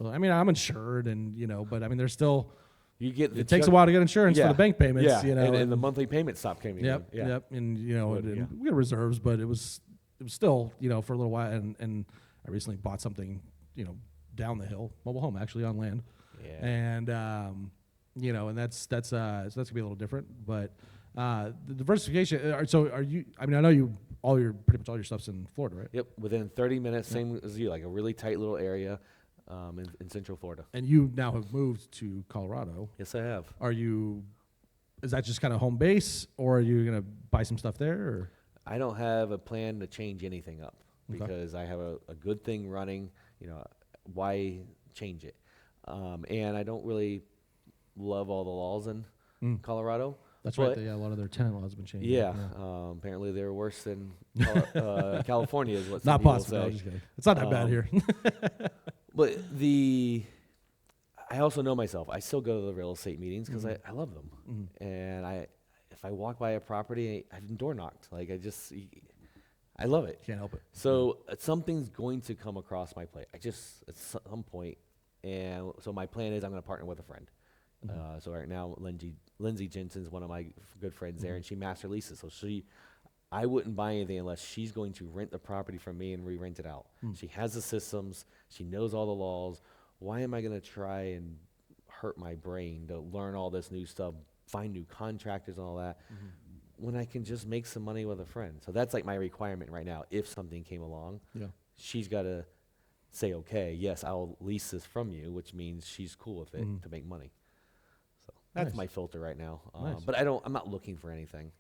I'm insured but there's still, it takes a while to get insurance for the bank payments, and the monthly payments stop coming in. Yep, and we got reserves, but it was still, for a little while, and I recently bought something, down the hill, mobile home actually on land. Yeah. And and that's gonna be a little different, but the diversification. So are you? I know pretty much all your stuff's in Florida, right? Yep, within 30 minutes, same as you, like a really tight little area in Central Florida. And you now have moved to Colorado. Yes, I have. Is that just kind of home base, or are you gonna buy some stuff there? Or? I don't have a plan to change anything up Okay. because I have a good thing running. Why change it? And I don't really love all the laws in Colorado. That's right. A lot of their tenant laws have been changed. Yeah. Apparently they're worse than California is what some Not people possible. No, say. I'm just kidding. It's not that bad here. But I also know myself. I still go to the real estate meetings because I love them. And if I walk by a property, I've been door knocked. Like I love it. Can't help it. So something's going to come across my plate. At some point, and so my plan is I'm going to partner with a friend. So right now, Lindsay Jensen's one of my good friends there, and she master leases. So I wouldn't buy anything unless she's going to rent the property from me and re-rent it out. She has the systems. She knows all the laws. Why am I going to try and hurt my brain to learn all this new stuff, find new contractors and all that, when I can just make some money with a friend? So that's like my requirement right now. If something came along, she's got to say, okay, yes, I'll lease this from you, which means she's cool with it to make money. So that's Nice. my filter right now. Nice. But I'm not looking for anything.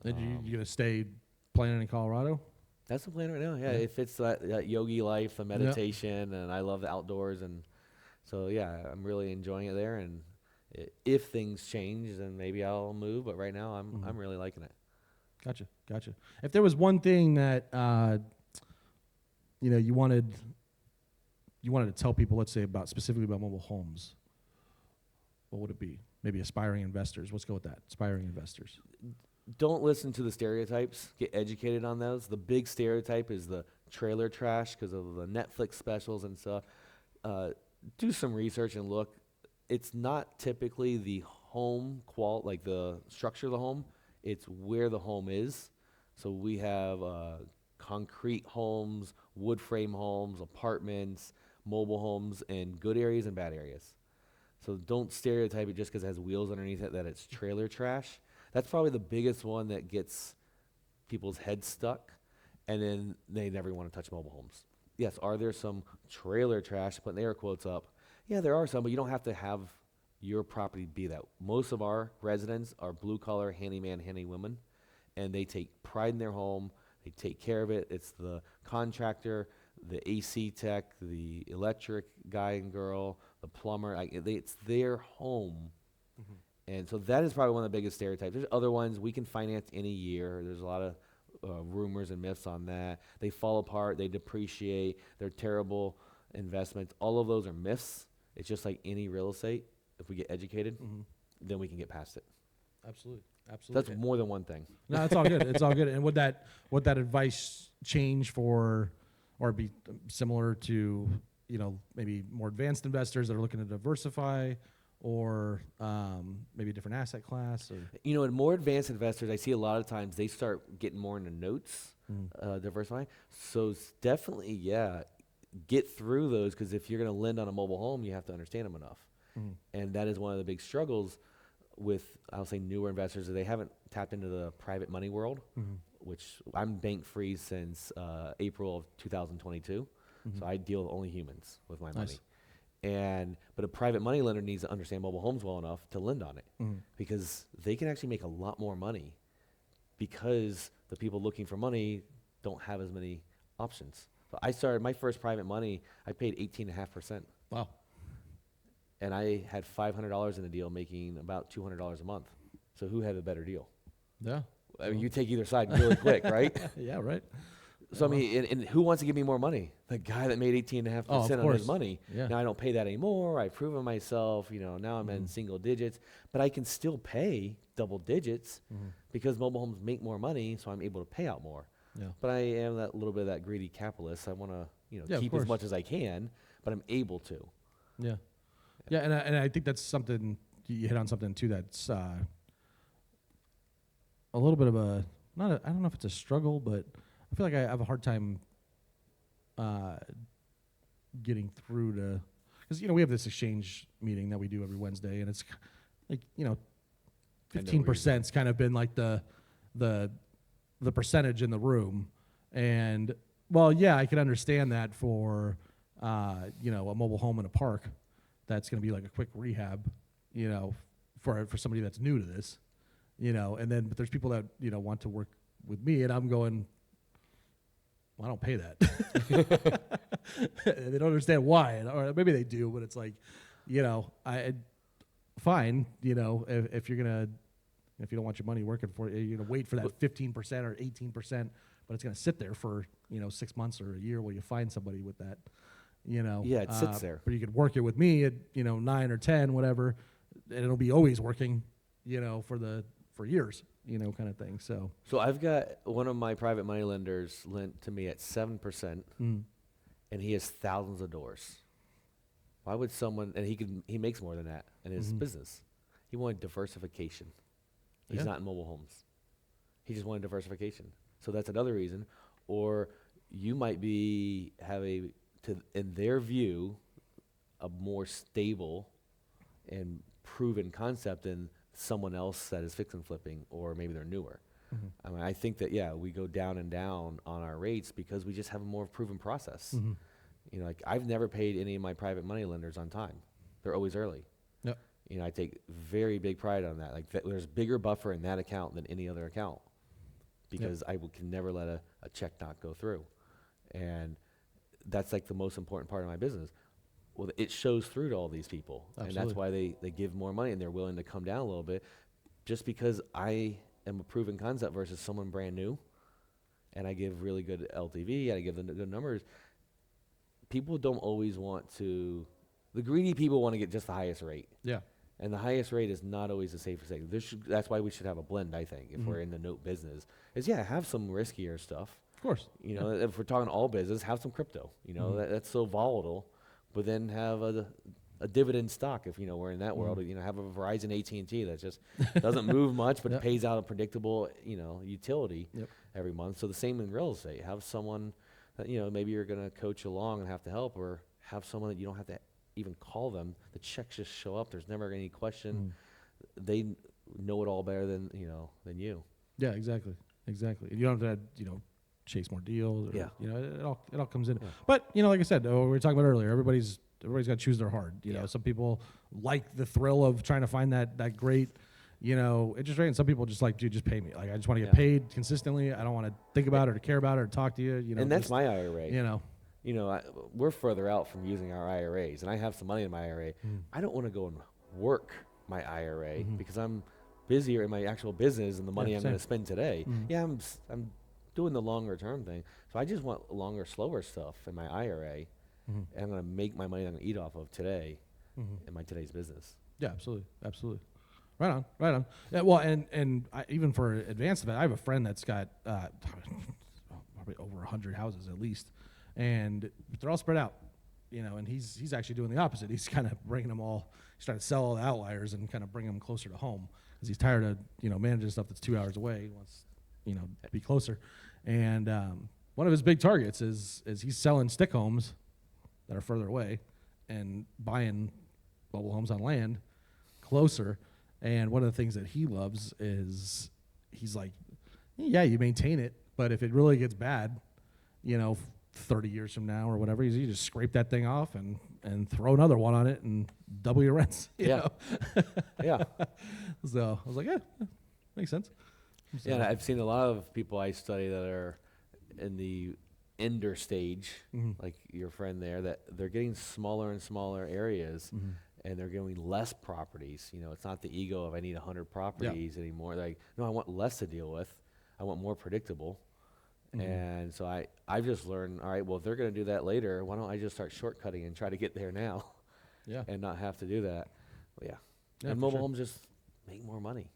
And you gonna stay planning in Colorado? That's the plan right now. Yeah, it fits that yogi life, the meditation, and I love the outdoors, and so I'm really enjoying it there. And if things change, then maybe I'll move. But right now, I'm really liking it. Gotcha. If there was one thing that you wanted to tell people, let's say specifically about mobile homes, what would it be? Maybe aspiring investors. Let's go with that. Aspiring investors. Don't listen to the stereotypes. Get educated on those. The big stereotype is the trailer trash because of the Netflix specials and stuff. Do some research and look. It's not typically the home like the structure of the home. It's where the home is. So we have concrete homes, wood frame homes, apartments, mobile homes in good areas and bad areas. So don't stereotype it just because it has wheels underneath it that it's trailer trash. That's probably the biggest one that gets people's heads stuck, and then they never want to touch mobile homes. Yes, are there some trailer trash, putting air quotes up? Yeah, there are some, but you don't have to have your property be that. Most of our residents are blue-collar handyman, handywomen, and they take pride in their home. They take care of it. It's the contractor, the AC tech, the electric guy and girl, the plumber. It's their home. And so that is probably one of the biggest stereotypes. There's other ones. We can finance any year. There's a lot of rumors and myths on that. They fall apart. They depreciate. They're terrible investments. All of those are myths. It's just like any real estate. If we get educated, then we can get past it. Absolutely. So Absolutely. that's more than one thing. No, it's all good. It's all good. And would that advice change for, or be similar to, maybe more advanced investors that are looking to diversify, or maybe a different asset class? Or In more advanced investors, I see a lot of times they start getting more into notes, diversifying. So it's definitely, get through those, because if you're going to lend on a mobile home, you have to understand them enough. And that is one of the big struggles with, I'll say, newer investors, is they haven't tapped into the private money world, which I'm bank free since April of 2022. So I deal with only humans with my money. But a private money lender needs to understand mobile homes well enough to lend on it, because they can actually make a lot more money, because the people looking for money don't have as many options. So I started my first private money, I paid 18.5%. Wow. And I had $500 in the deal, making about $200 a month. So who had a better deal? Yeah. I mean, you take either side really quick, right? Yeah, right. So, I mean, and who wants to give me more money? The guy that made 18.5% on his money. Yeah. Now I don't pay that anymore. I've proven myself. Now I'm in single digits. But I can still pay double digits because mobile homes make more money, so I'm able to pay out more. Yeah. But I am that little bit of that greedy capitalist. I want to, Yeah, keep as much as I can, but I'm able to. Yeah. Yeah, and I think that's something, you hit on something too, that's a little bit of I don't know if it's a struggle, but I feel like I have a hard time getting through to, because we have this exchange meeting that we do every Wednesday, and it's like 15%'s kind of been like the percentage in the room, and well, yeah, I can understand that for a mobile home in a park. That's going to be like a quick rehab, for somebody that's new to this, but there's people that, want to work with me, and I'm going, well, I don't pay that. They don't understand why, or maybe they do, but it's like, fine, if you don't want your money working for you, you're going to wait for that 15% or 18%, but it's going to sit there for, 6 months or a year while you find somebody with that. Yeah, it sits there. But you could work it with me at 9 or 10, whatever, and it'll be always working, for years, kind of thing. So I've got one of my private money lenders lent to me at 7%, and he has thousands of doors. Why would someone? And he makes more than that in his business. He wanted diversification. He's not in mobile homes. He just wanted diversification. So that's another reason. Or you might in their view, a more stable and proven concept than someone else that is fix and flipping, or maybe they're newer. I mean, I think that, we go down and down on our rates because we just have a more proven process. Like I've never paid any of my private money lenders on time. They're always early. Yep. I take very big pride on that. Like there's bigger buffer in that account than any other account, because I can never let a check not go through. And that's like the most important part of my business. Well, it shows through to all these people. Absolutely. And that's why they give more money, and they're willing to come down a little bit, just because I am a proven concept versus someone brand new, and I give really good LTV, and I give them good numbers. People don't always want to, the greedy people want to get just the highest rate. yeah, And the highest rate is not always the safest thing. That's why we should have a blend, I think, if we're in the note business, is have some riskier stuff. of course. If we're talking all business, have some crypto. That's so volatile, but then have a dividend stock if we're in that world. Have a Verizon AT&T that just doesn't move much, but it pays out a predictable utility every month. So the same in real estate. Have someone that maybe you're going to coach along and have to help, or have someone that you don't have to even call them. The checks just show up. There's never any question. They know it all better than you. Yeah, exactly. You don't have to, chase more deals. Or, Yeah. it all comes in. Yeah. But like I said, we were talking about earlier, everybody's got to choose their hard. You know, some people like the thrill of trying to find that great, interest rate, and some people just like, dude, just pay me. Like, I just want to get paid consistently. I don't want to think about it or care about it or talk to you. And that's my IRA. You We're further out from using our IRAs, and I have some money in my IRA. I don't want to go and work my IRA because I'm busier in my actual business and the money I'm going to spend today. Yeah, I'm doing the longer term thing. So I just want longer, slower stuff in my IRA, and I'm going to make my money I'm going to eat off of today in my today's business. Yeah, absolutely. Right on. Yeah, well, and even for advanced event, I have a friend that's got probably over 100 houses at least, and they're all spread out, and he's actually doing the opposite. He's kind of bringing them all. He's trying to sell all the outliers and kind of bring them closer to home because he's tired of managing stuff that's 2 hours away. He wants to be closer, and one of his big targets is he's selling stick homes that are further away and buying mobile homes on land closer. And one of the things that he loves is he's like, yeah, you maintain it, but if it really gets bad, 30 years from now or whatever, you just scrape that thing off and throw another one on it and double your rents. You know? Yeah. So I was like, yeah, makes sense. So. Yeah, and I've seen a lot of people I study that are in the ender stage, like your friend there, that they're getting smaller and smaller areas. And they're getting less properties. It's not the ego of I need 100 properties anymore. Like, no, I want less to deal with. I want more predictable. And so I've just learned, all right, well, if they're going to do that later, why don't I just start shortcutting and try to get there now and not have to do that? Well, and mobile homes just make more money.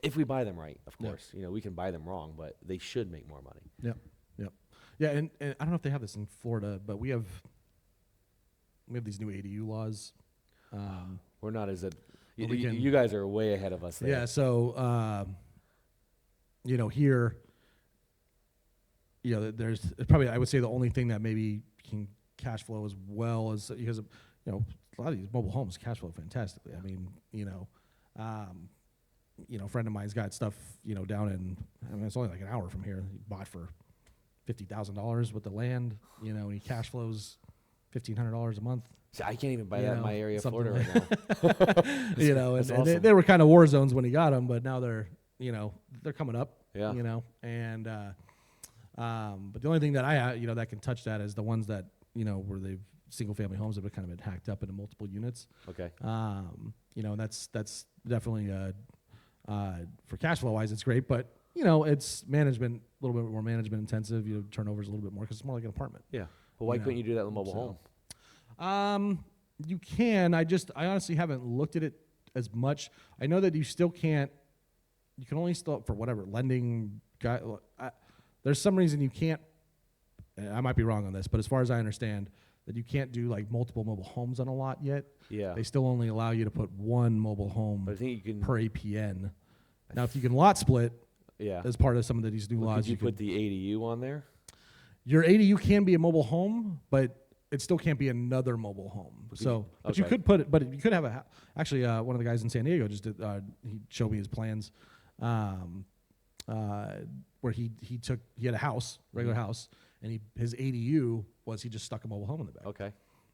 If we buy them right, of course. We can buy them wrong, but they should make more money. Yep. Yeah, and I don't know if they have this in Florida, but we have these new ADU laws. We're not as you guys are way ahead of us there. Yeah, so here, there's probably, I would say, the only thing that maybe can cash flow as well as because a lot of these mobile homes cash flow fantastically. I mean, a friend of mine's got stuff down in, it's only like an hour from here. He bought for $50,000 with the land, and he cash flows $1,500 a month. See, I can't even buy that in my area of Florida right now. And awesome. they were kind of war zones when he got them, but now they're coming up. Yeah. And but the only thing that I that can touch that is the ones that where they've single family homes that have kind of been hacked up into multiple units. Okay. And that's definitely for cash flow wise, it's great, but it's management, a little bit more management intensive. Turnover's a little bit more because it's more like an apartment. Yeah. Well, why couldn't you do that with a mobile home? You can. I honestly haven't looked at it as much. I know that you still can't. You can only still for whatever lending. There's some reason you can't. I might be wrong on this, but as far as I understand, that you can't do like multiple mobile homes on a lot yet. Yeah. They still only allow you to put one mobile home but I think you can, per APN. Now, if you can lot split, as part of some of these new laws, could you put the ADU on there? Your ADU can be a mobile home, but it still can't be another mobile home. But you could put it. But you could have actually, one of the guys in San Diego just did. He showed me his plans, where he had a house, regular house, and his ADU was he just stuck a mobile home in the back. Okay.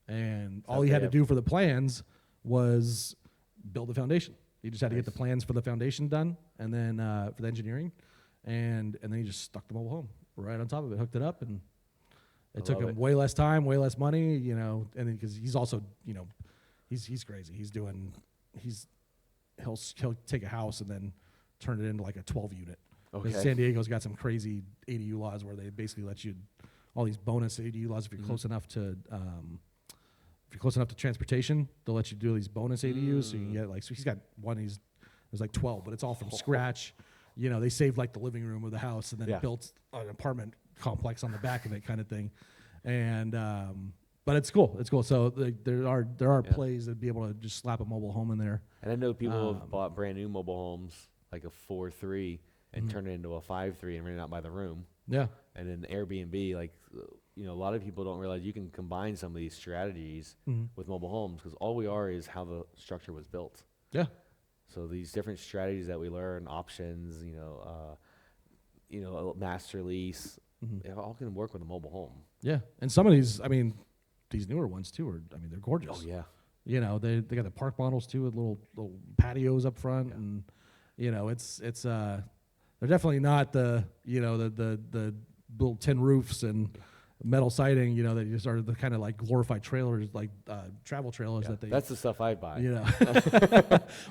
And all he had to do for the plans was build the foundation. He just had to get the plans for the foundation done, and then for the engineering, and then he just stuck the mobile home right on top of it, hooked it up, and it took him way less time, way less money, and then because he's also, he's crazy. He'll take a house and then turn it into like a 12 unit. Okay. San Diego's got some crazy ADU laws where they basically let you all these bonus ADU laws if you're close enough to transportation, they'll let you do these bonus ADUs. So you can get so he's got one. There's like 12, but it's all from scratch. They saved like the living room of the house and then built an apartment complex on the back of it, kind of thing. And but it's cool. It's cool. So there are plays that be able to just slap a mobile home in there. And I know people have bought brand new mobile homes, like a 4.3, and turn it into a 5.3 and rent it out by the room. Yeah. And then Airbnb, like a lot of people don't realize you can combine some of these strategies Mhm. with mobile homes, because all we are is how the structure was built. Yeah. So these different strategies that we learn, options, master lease, Mhm. it all can work with a mobile home. Yeah. And some of these, I mean, these newer ones too are, I mean, they're gorgeous. Oh yeah. They got the park models too with little patios up front, Yeah. and they're definitely not the little tin roofs and metal siding, that just are the kind of like glorified trailers, like travel trailers Yeah. that they. That's the stuff I buy.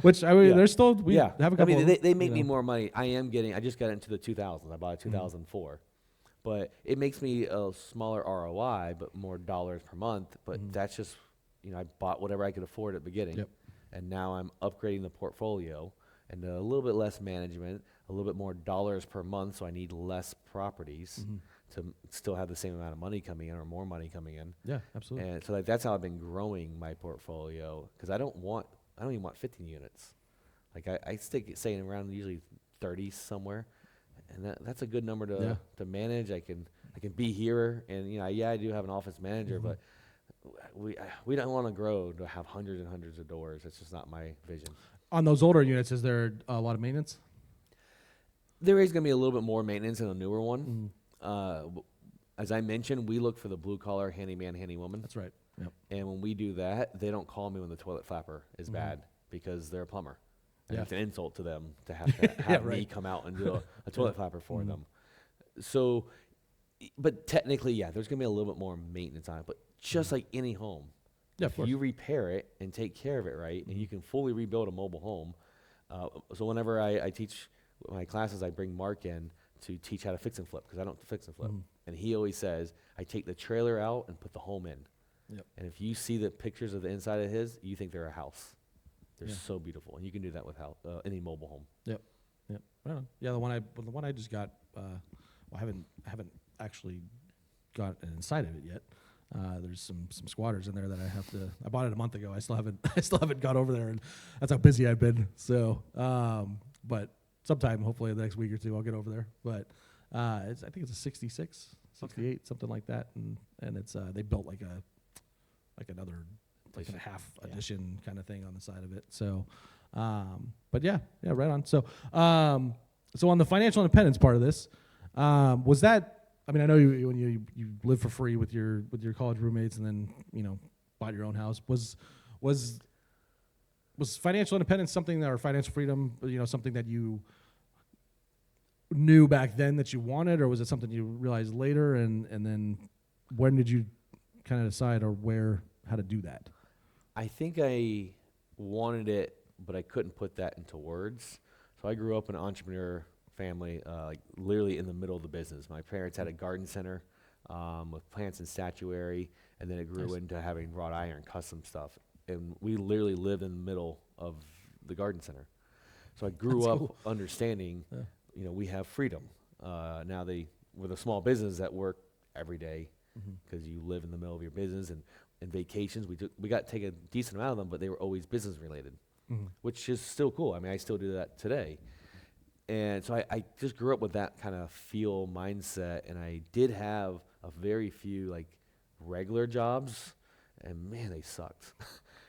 Which I mean, Yeah. there's still we have a couple. I mean, of they them, make me more money. I just got into the 2000s. I bought a 2004. But it makes me a smaller ROI, but more dollars per month. But that's just, I bought whatever I could afford at the beginning. Yep. And now I'm upgrading the portfolio and a little bit less management, a little bit more dollars per month. So I need less properties to still have the same amount of money coming in or more money coming in. Yeah, absolutely. And so that's how I've been growing my portfolio, because I don't even want 15 units. Like I stay around usually 30 somewhere. And that's a good number to manage. I can be here, and I do have an office manager, but we don't want to grow to have hundreds and hundreds of doors. That's just not my vision. On those older units, is there a lot of maintenance? There is going to be a little bit more maintenance in a newer one. As I mentioned, we look for the blue collar handyman, handywoman. That's right. Yep. And when we do that, they don't call me when the toilet flapper is bad, because they're a plumber. And Yeah. it's an insult to them to have to have me right. come out and do a toilet flapper for them. So, but technically, there's going to be a little bit more maintenance on it. But just like any home, Yeah, of if course. you repair it and take care of it right, and you can fully rebuild a mobile home. So whenever I teach my classes, I bring Mark in to teach how to fix and flip, because I don't fix and flip. And he always says, I take the trailer out and put the home in. Yep. And if you see the pictures of the inside of his, you think they're a house. They're Yeah. so beautiful, and you can do that with any mobile home. Yep. Right on. Yeah, the one I just got. I haven't actually got inside of it yet. There's some squatters in there that I bought it a month ago. I still haven't got over there, and that's how busy I've been. So, but sometime, hopefully in the next week or two, I'll get over there. But I think it's a 66, 68, something like that, and it's they built like another like a half addition kind of thing on the side of it. So, but yeah, right on. So, so on the financial independence part of this, was that? I mean, I know when you live for free with your college roommates, and then bought your own house. Was financial independence something or financial freedom, something that you knew back then that you wanted, or was it something you realized later? And then when did you kind of decide or how to do that? I think I wanted it, but I couldn't put that into words. So I grew up in an entrepreneur family, like literally in the middle of the business. My parents had a garden center with plants and statuary, and then it grew into having wrought iron custom stuff. And we literally lived in the middle of the garden center. So I grew up understanding, we have freedom. Now we're the small business that work every day, because you live in the middle of your business, and vacations, we got to take a decent amount of them, but they were always business related, which is still cool. I mean, I still do that today. And so I just grew up with that kind of mindset, and I did have a very few like regular jobs, and man, they sucked.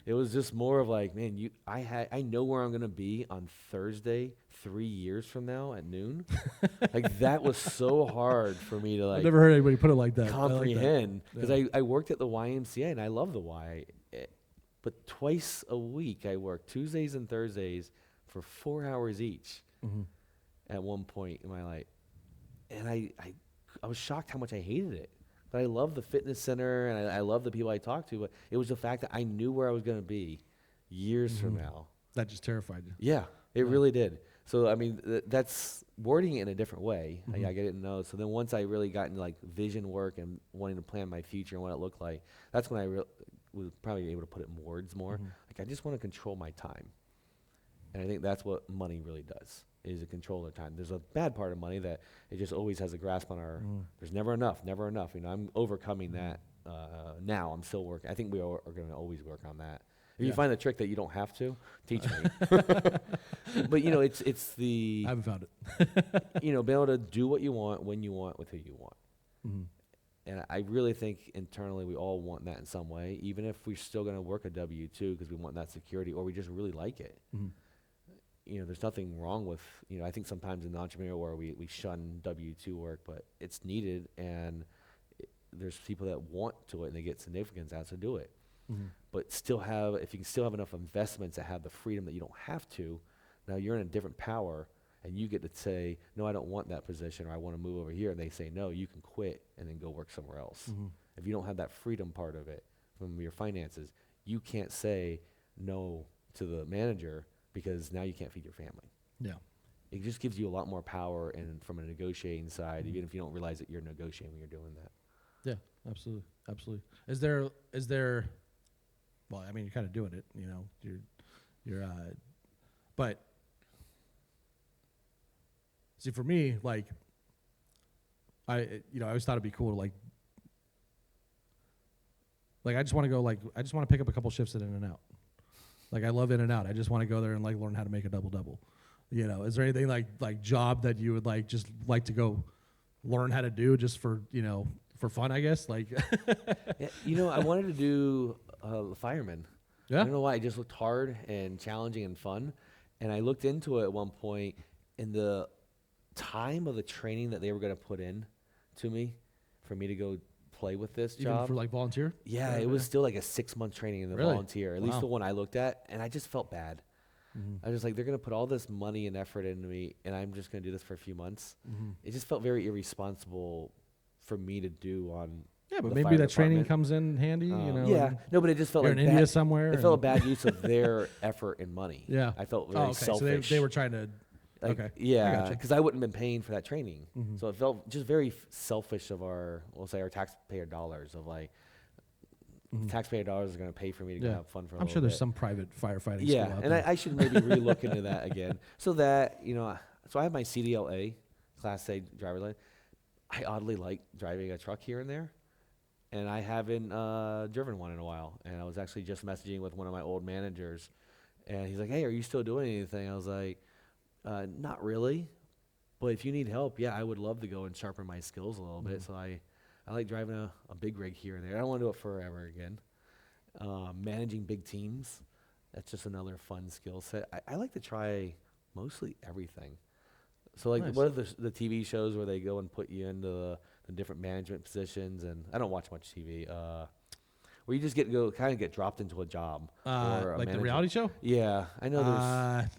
It was just more of like, man, I know where I'm gonna be on Thursday 3 years from now at noon. Like that was so hard for me to I've never heard anybody put it like that. comprehend, because I worked at the YMCA, and I love the Y, but twice a week I worked Tuesdays and Thursdays for 4 hours each. At one point in my life, and I was shocked how much I hated it. But I love the fitness center, and I love the people I talked to. But it was the fact that I knew where I was going to be years from now. That just terrified you. Yeah, it really did. So I mean, that's wording it in a different way. I didn't know. So then once I really got into like vision work and wanting to plan my future and what it looked like, that's when I was probably able to put it in words more. Like I just want to control my time, and I think that's what money really does. Is a control of time. There's a bad part of money that it just always has a grasp on our. There's never enough. I'm overcoming that now. I'm still working. I think we are going to always work on that. If you find a trick that you don't have to, teach me. But it's the I haven't found it. be able to do what you want when you want with who you want. And I really think internally we all want that in some way, even if we're still going to work a W-2 because we want that security or we just really like it. Mm-hmm. You know, there's nothing wrong with, you know, I think sometimes in the entrepreneur world we shun W-2 work, but it's needed, and there's people that want to it and they get significance out to do it. Mm-hmm. But still have, if you can still have enough investments that have the freedom that you don't have to, now you're in a different power and you get to say, no, I don't want that position, or I want to move over here. And they say, no, you can quit and then go work somewhere else. Mm-hmm. If you don't have that freedom part of it from your finances, you can't say no to the manager because now you can't feed your family. Yeah. It just gives you a lot more power, and from a negotiating side, even if you don't realize that you're negotiating when you're doing that. Yeah, absolutely, absolutely. Is there? Well, I mean, you're kind of doing it, you know. But see, for me, like, I always thought it'd be cool to like, I just want to go, I just want to pick up a couple shifts at In-N-Out. Like, I love In-N-Out. I just want to go there and like learn how to make a double. You know, is there anything like job that you would just like to go learn how to do just for, for fun, I guess? Like, yeah, I wanted to do fireman. Yeah. I don't know why. It just looked hard and challenging and fun. And I looked into it at one point, and the time of the training that they were going to put in to me for me to go play with this even job. for like volunteer? Yeah, it was still like a 6-month training in the Really? volunteer, at least the one I looked at. And I just felt bad. Mm-hmm. I was like, they're going to put all this money and effort into me, and I'm just going to do this for a few months. Mm-hmm. It just felt very irresponsible for me to do on. Yeah, but the maybe fire that training department. comes in handy, Yeah, and no, but it just felt you're like in India somewhere. It felt a bad use of their effort and money. Yeah. I felt very okay. selfish. So they were trying to. Like, okay. yeah, because I wouldn't have been paying for that training, Mm-hmm. so it felt just very selfish of we'll say our taxpayer dollars of taxpayer dollars are going to pay for me to go have fun for. I'm sure there's some private firefighting. Yeah, school out and there. I should maybe relook into that again, so that so I have my CDLA, Class A driver's license. I oddly like driving a truck here and there, and I haven't driven one in a while. And I was actually just messaging with one of my old managers, and he's like, "Hey, are you still doing anything?" I was like, "Not really, but if you need help, yeah, I would love to go and sharpen my skills a little bit." So I like driving a big rig here and there. I don't want to do it forever again. Managing big teams, that's just another fun skill set. I like to try mostly everything. So Nice. what are the TV shows where they go and put you into the different management positions? And I don't watch much TV. Where you just get dropped into a job. Or a like the manager. reality show. Yeah, I know there's.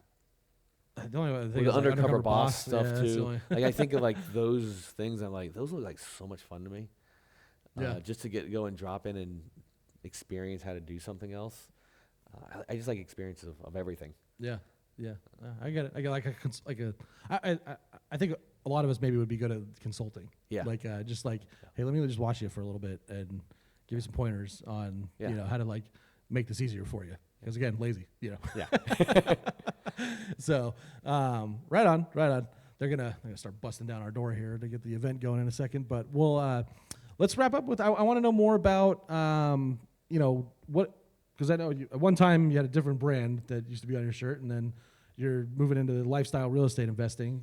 The only other Or thing the is like undercover boss stuff Yeah, that's the too. only- Like I think of like those things. I'm like, those look like so much fun to me. Yeah. Just to go and drop in and experience how to do something else. I just like experiences of everything. Yeah, yeah. I get it. I get I think a lot of us maybe would be good at consulting. Yeah. Hey, let me just watch you for a little bit and give you some pointers on how to make this easier for you. Because again, lazy. Yeah. So right on. They're gonna start busting down our door here to get the event going in a second. But we'll let's wrap up with. I want to know more about what. Because I know at one time you had a different brand that used to be on your shirt, and then you're moving into lifestyle real estate investing.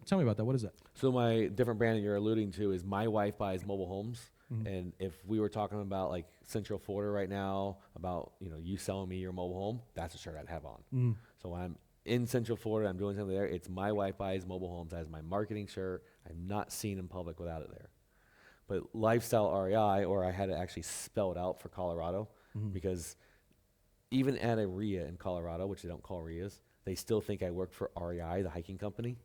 Tell me about that. What is that? So my different brand that you're alluding to is My Wife Buys Mobile Homes. Mm-hmm. And if we were talking about like Central Florida right now, about you selling me your mobile home, that's a shirt I'd have on. Mm-hmm. So when I'm in Central Florida, I'm doing something there. It's My Wife Buys Mobile Homes as my marketing shirt. I'm not seen in public without it there. But Lifestyle REI, or I had to actually spell it out for Colorado, because even at a RIA in Colorado, which they don't call RIAs, they still think I work for REI, the hiking company.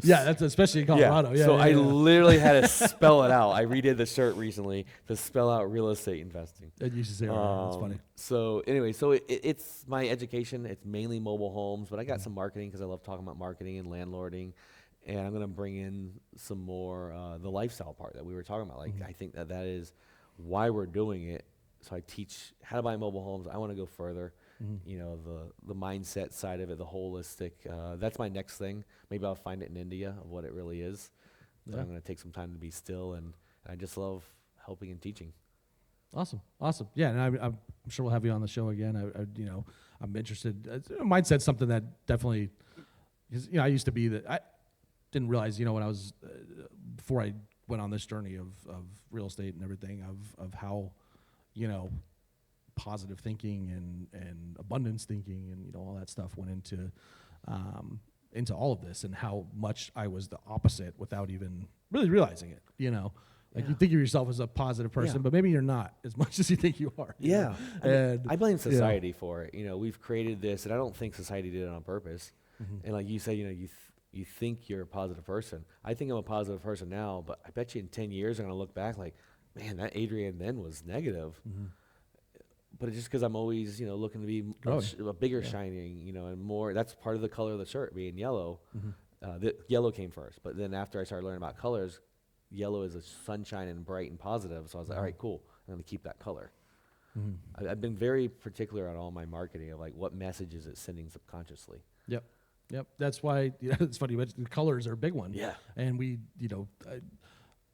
Yeah, that's especially in Colorado. Yeah. So I literally had to spell it out. I redid the shirt recently to spell out real estate investing. It used to say that's funny. So anyway, it's my education. It's mainly mobile homes, but I got some marketing because I love talking about marketing and landlording. And I'm going to bring in some more the lifestyle part that we were talking about. I think that is why we're doing it. So I teach how to buy mobile homes. I want to go further. The mindset side of it, the holistic. That's my next thing. Maybe I'll find it in India of what it really is. But I'm going to take some time to be still, and I just love helping and teaching. Awesome. Yeah, and I'm sure we'll have you on the show again. I'm interested. Mindset's something that definitely, because I used to be that. I didn't realize, when I was before I went on this journey of real estate and everything, of how, positive thinking and abundance thinking and, all that stuff went into all of this, and how much I was the opposite without even really realizing it, Like you think of yourself as a positive person, but maybe you're not as much as you think you are. Yeah. I blame society Yeah. for it. We've created this, and I don't think society did it on purpose. Mm-hmm. And like you said, you think you're a positive person. I think I'm a positive person now, but I bet you in 10 years I'm going to look back like, man, that Adrian then was negative. Mm-hmm. But it's just because I'm always, looking to be a bigger shining, and more. That's part of the color of the shirt being yellow. Mm-hmm. The yellow came first, but then after I started learning about colors, yellow is a sunshine and bright and positive. So I was like, all right, cool. I'm going to keep that color. Mm-hmm. I've been very particular on all my marketing of like what messages it's sending subconsciously. Yep. That's why it's funny. But the colors are a big one. Yeah. And we,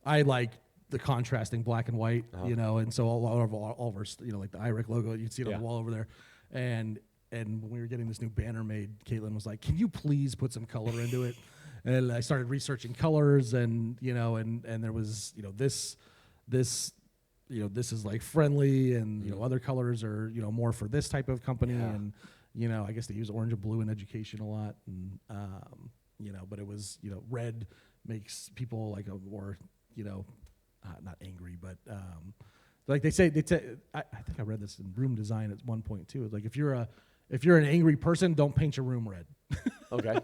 I like the contrasting black and white, and so all of our, like the IREC logo, you'd see it on the wall over there, and when we were getting this new banner made, Caitlin was like, "Can you please put some color into it?" And I started researching colors, and and there was this this is like friendly, and other colors are more for this type of company, and I guess they use orange and blue in education a lot, and but it was red makes people like a more not angry, but like they say, I think I read this in room design at one point too. It's like if you're an angry person, don't paint your room red. Okay.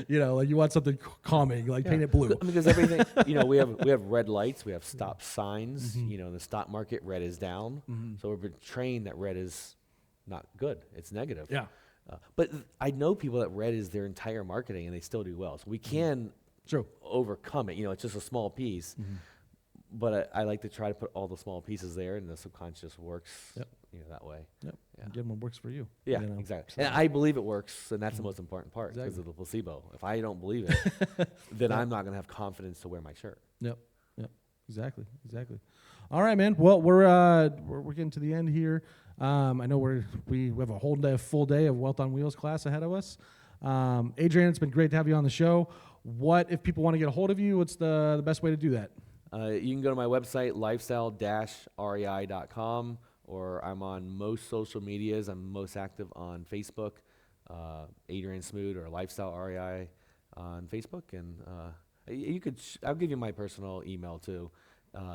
Like you want something calming, like paint it blue. Because everything, we have red lights, we have stop signs. In the stock market, red is down. So we're trained that red is not good; it's negative. Yeah. But I know people that red is their entire marketing, and they still do well. So we can overcome it. It's just a small piece. But I like to try to put all the small pieces there, and the subconscious works, that way. Yep. Yeah. Get what works for you. Yeah, exactly. And I believe it works, and that's the most important part because of the placebo. If I don't believe it, then I'm not going to have confidence to wear my shirt. Yep. Exactly. All right, man. Well, we're getting to the end here. I know we have a full day of Wealth on Wheels class ahead of us. Adrian, it's been great to have you on the show. What if people want to get a hold of you? What's the best way to do that? You can go to my website, lifestyle-rei.com, or I'm on most social medias. I'm most active on Facebook, Adrian Smude or Lifestyle REI on Facebook. And I'll give you my personal email too.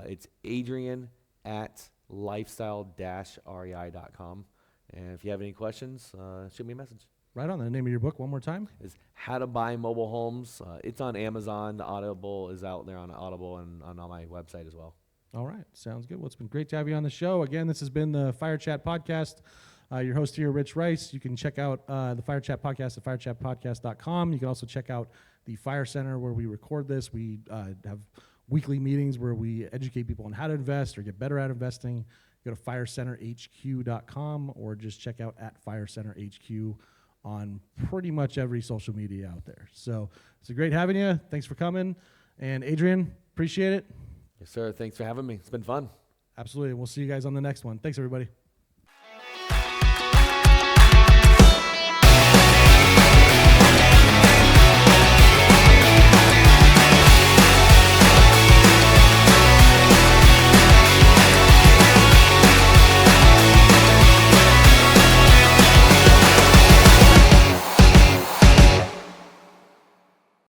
It's adrian@lifestyle-rei.com. And if you have any questions, shoot me a message. Right on. The name of your book one more time is How to Buy Mobile Homes. It's on Amazon. The Audible is out there on Audible and on my website as well. All right. Sounds good. Well, it's been great to have you on the show. Again, this has been the FIREchat podcast. Your host here, Rich Rice. You can check out the FIREchat podcast at firechatpodcast.com. You can also check out the Fire Center where we record this. We have weekly meetings where we educate people on how to invest or get better at investing. Go to firecenterhq.com or just check out at FireCenterHQ on pretty much every social media out there. So it's great having you. Thanks for coming. And Adrian, appreciate it. Yes, sir. Thanks for having me. It's been fun. Absolutely. We'll see you guys on the next one. Thanks, everybody.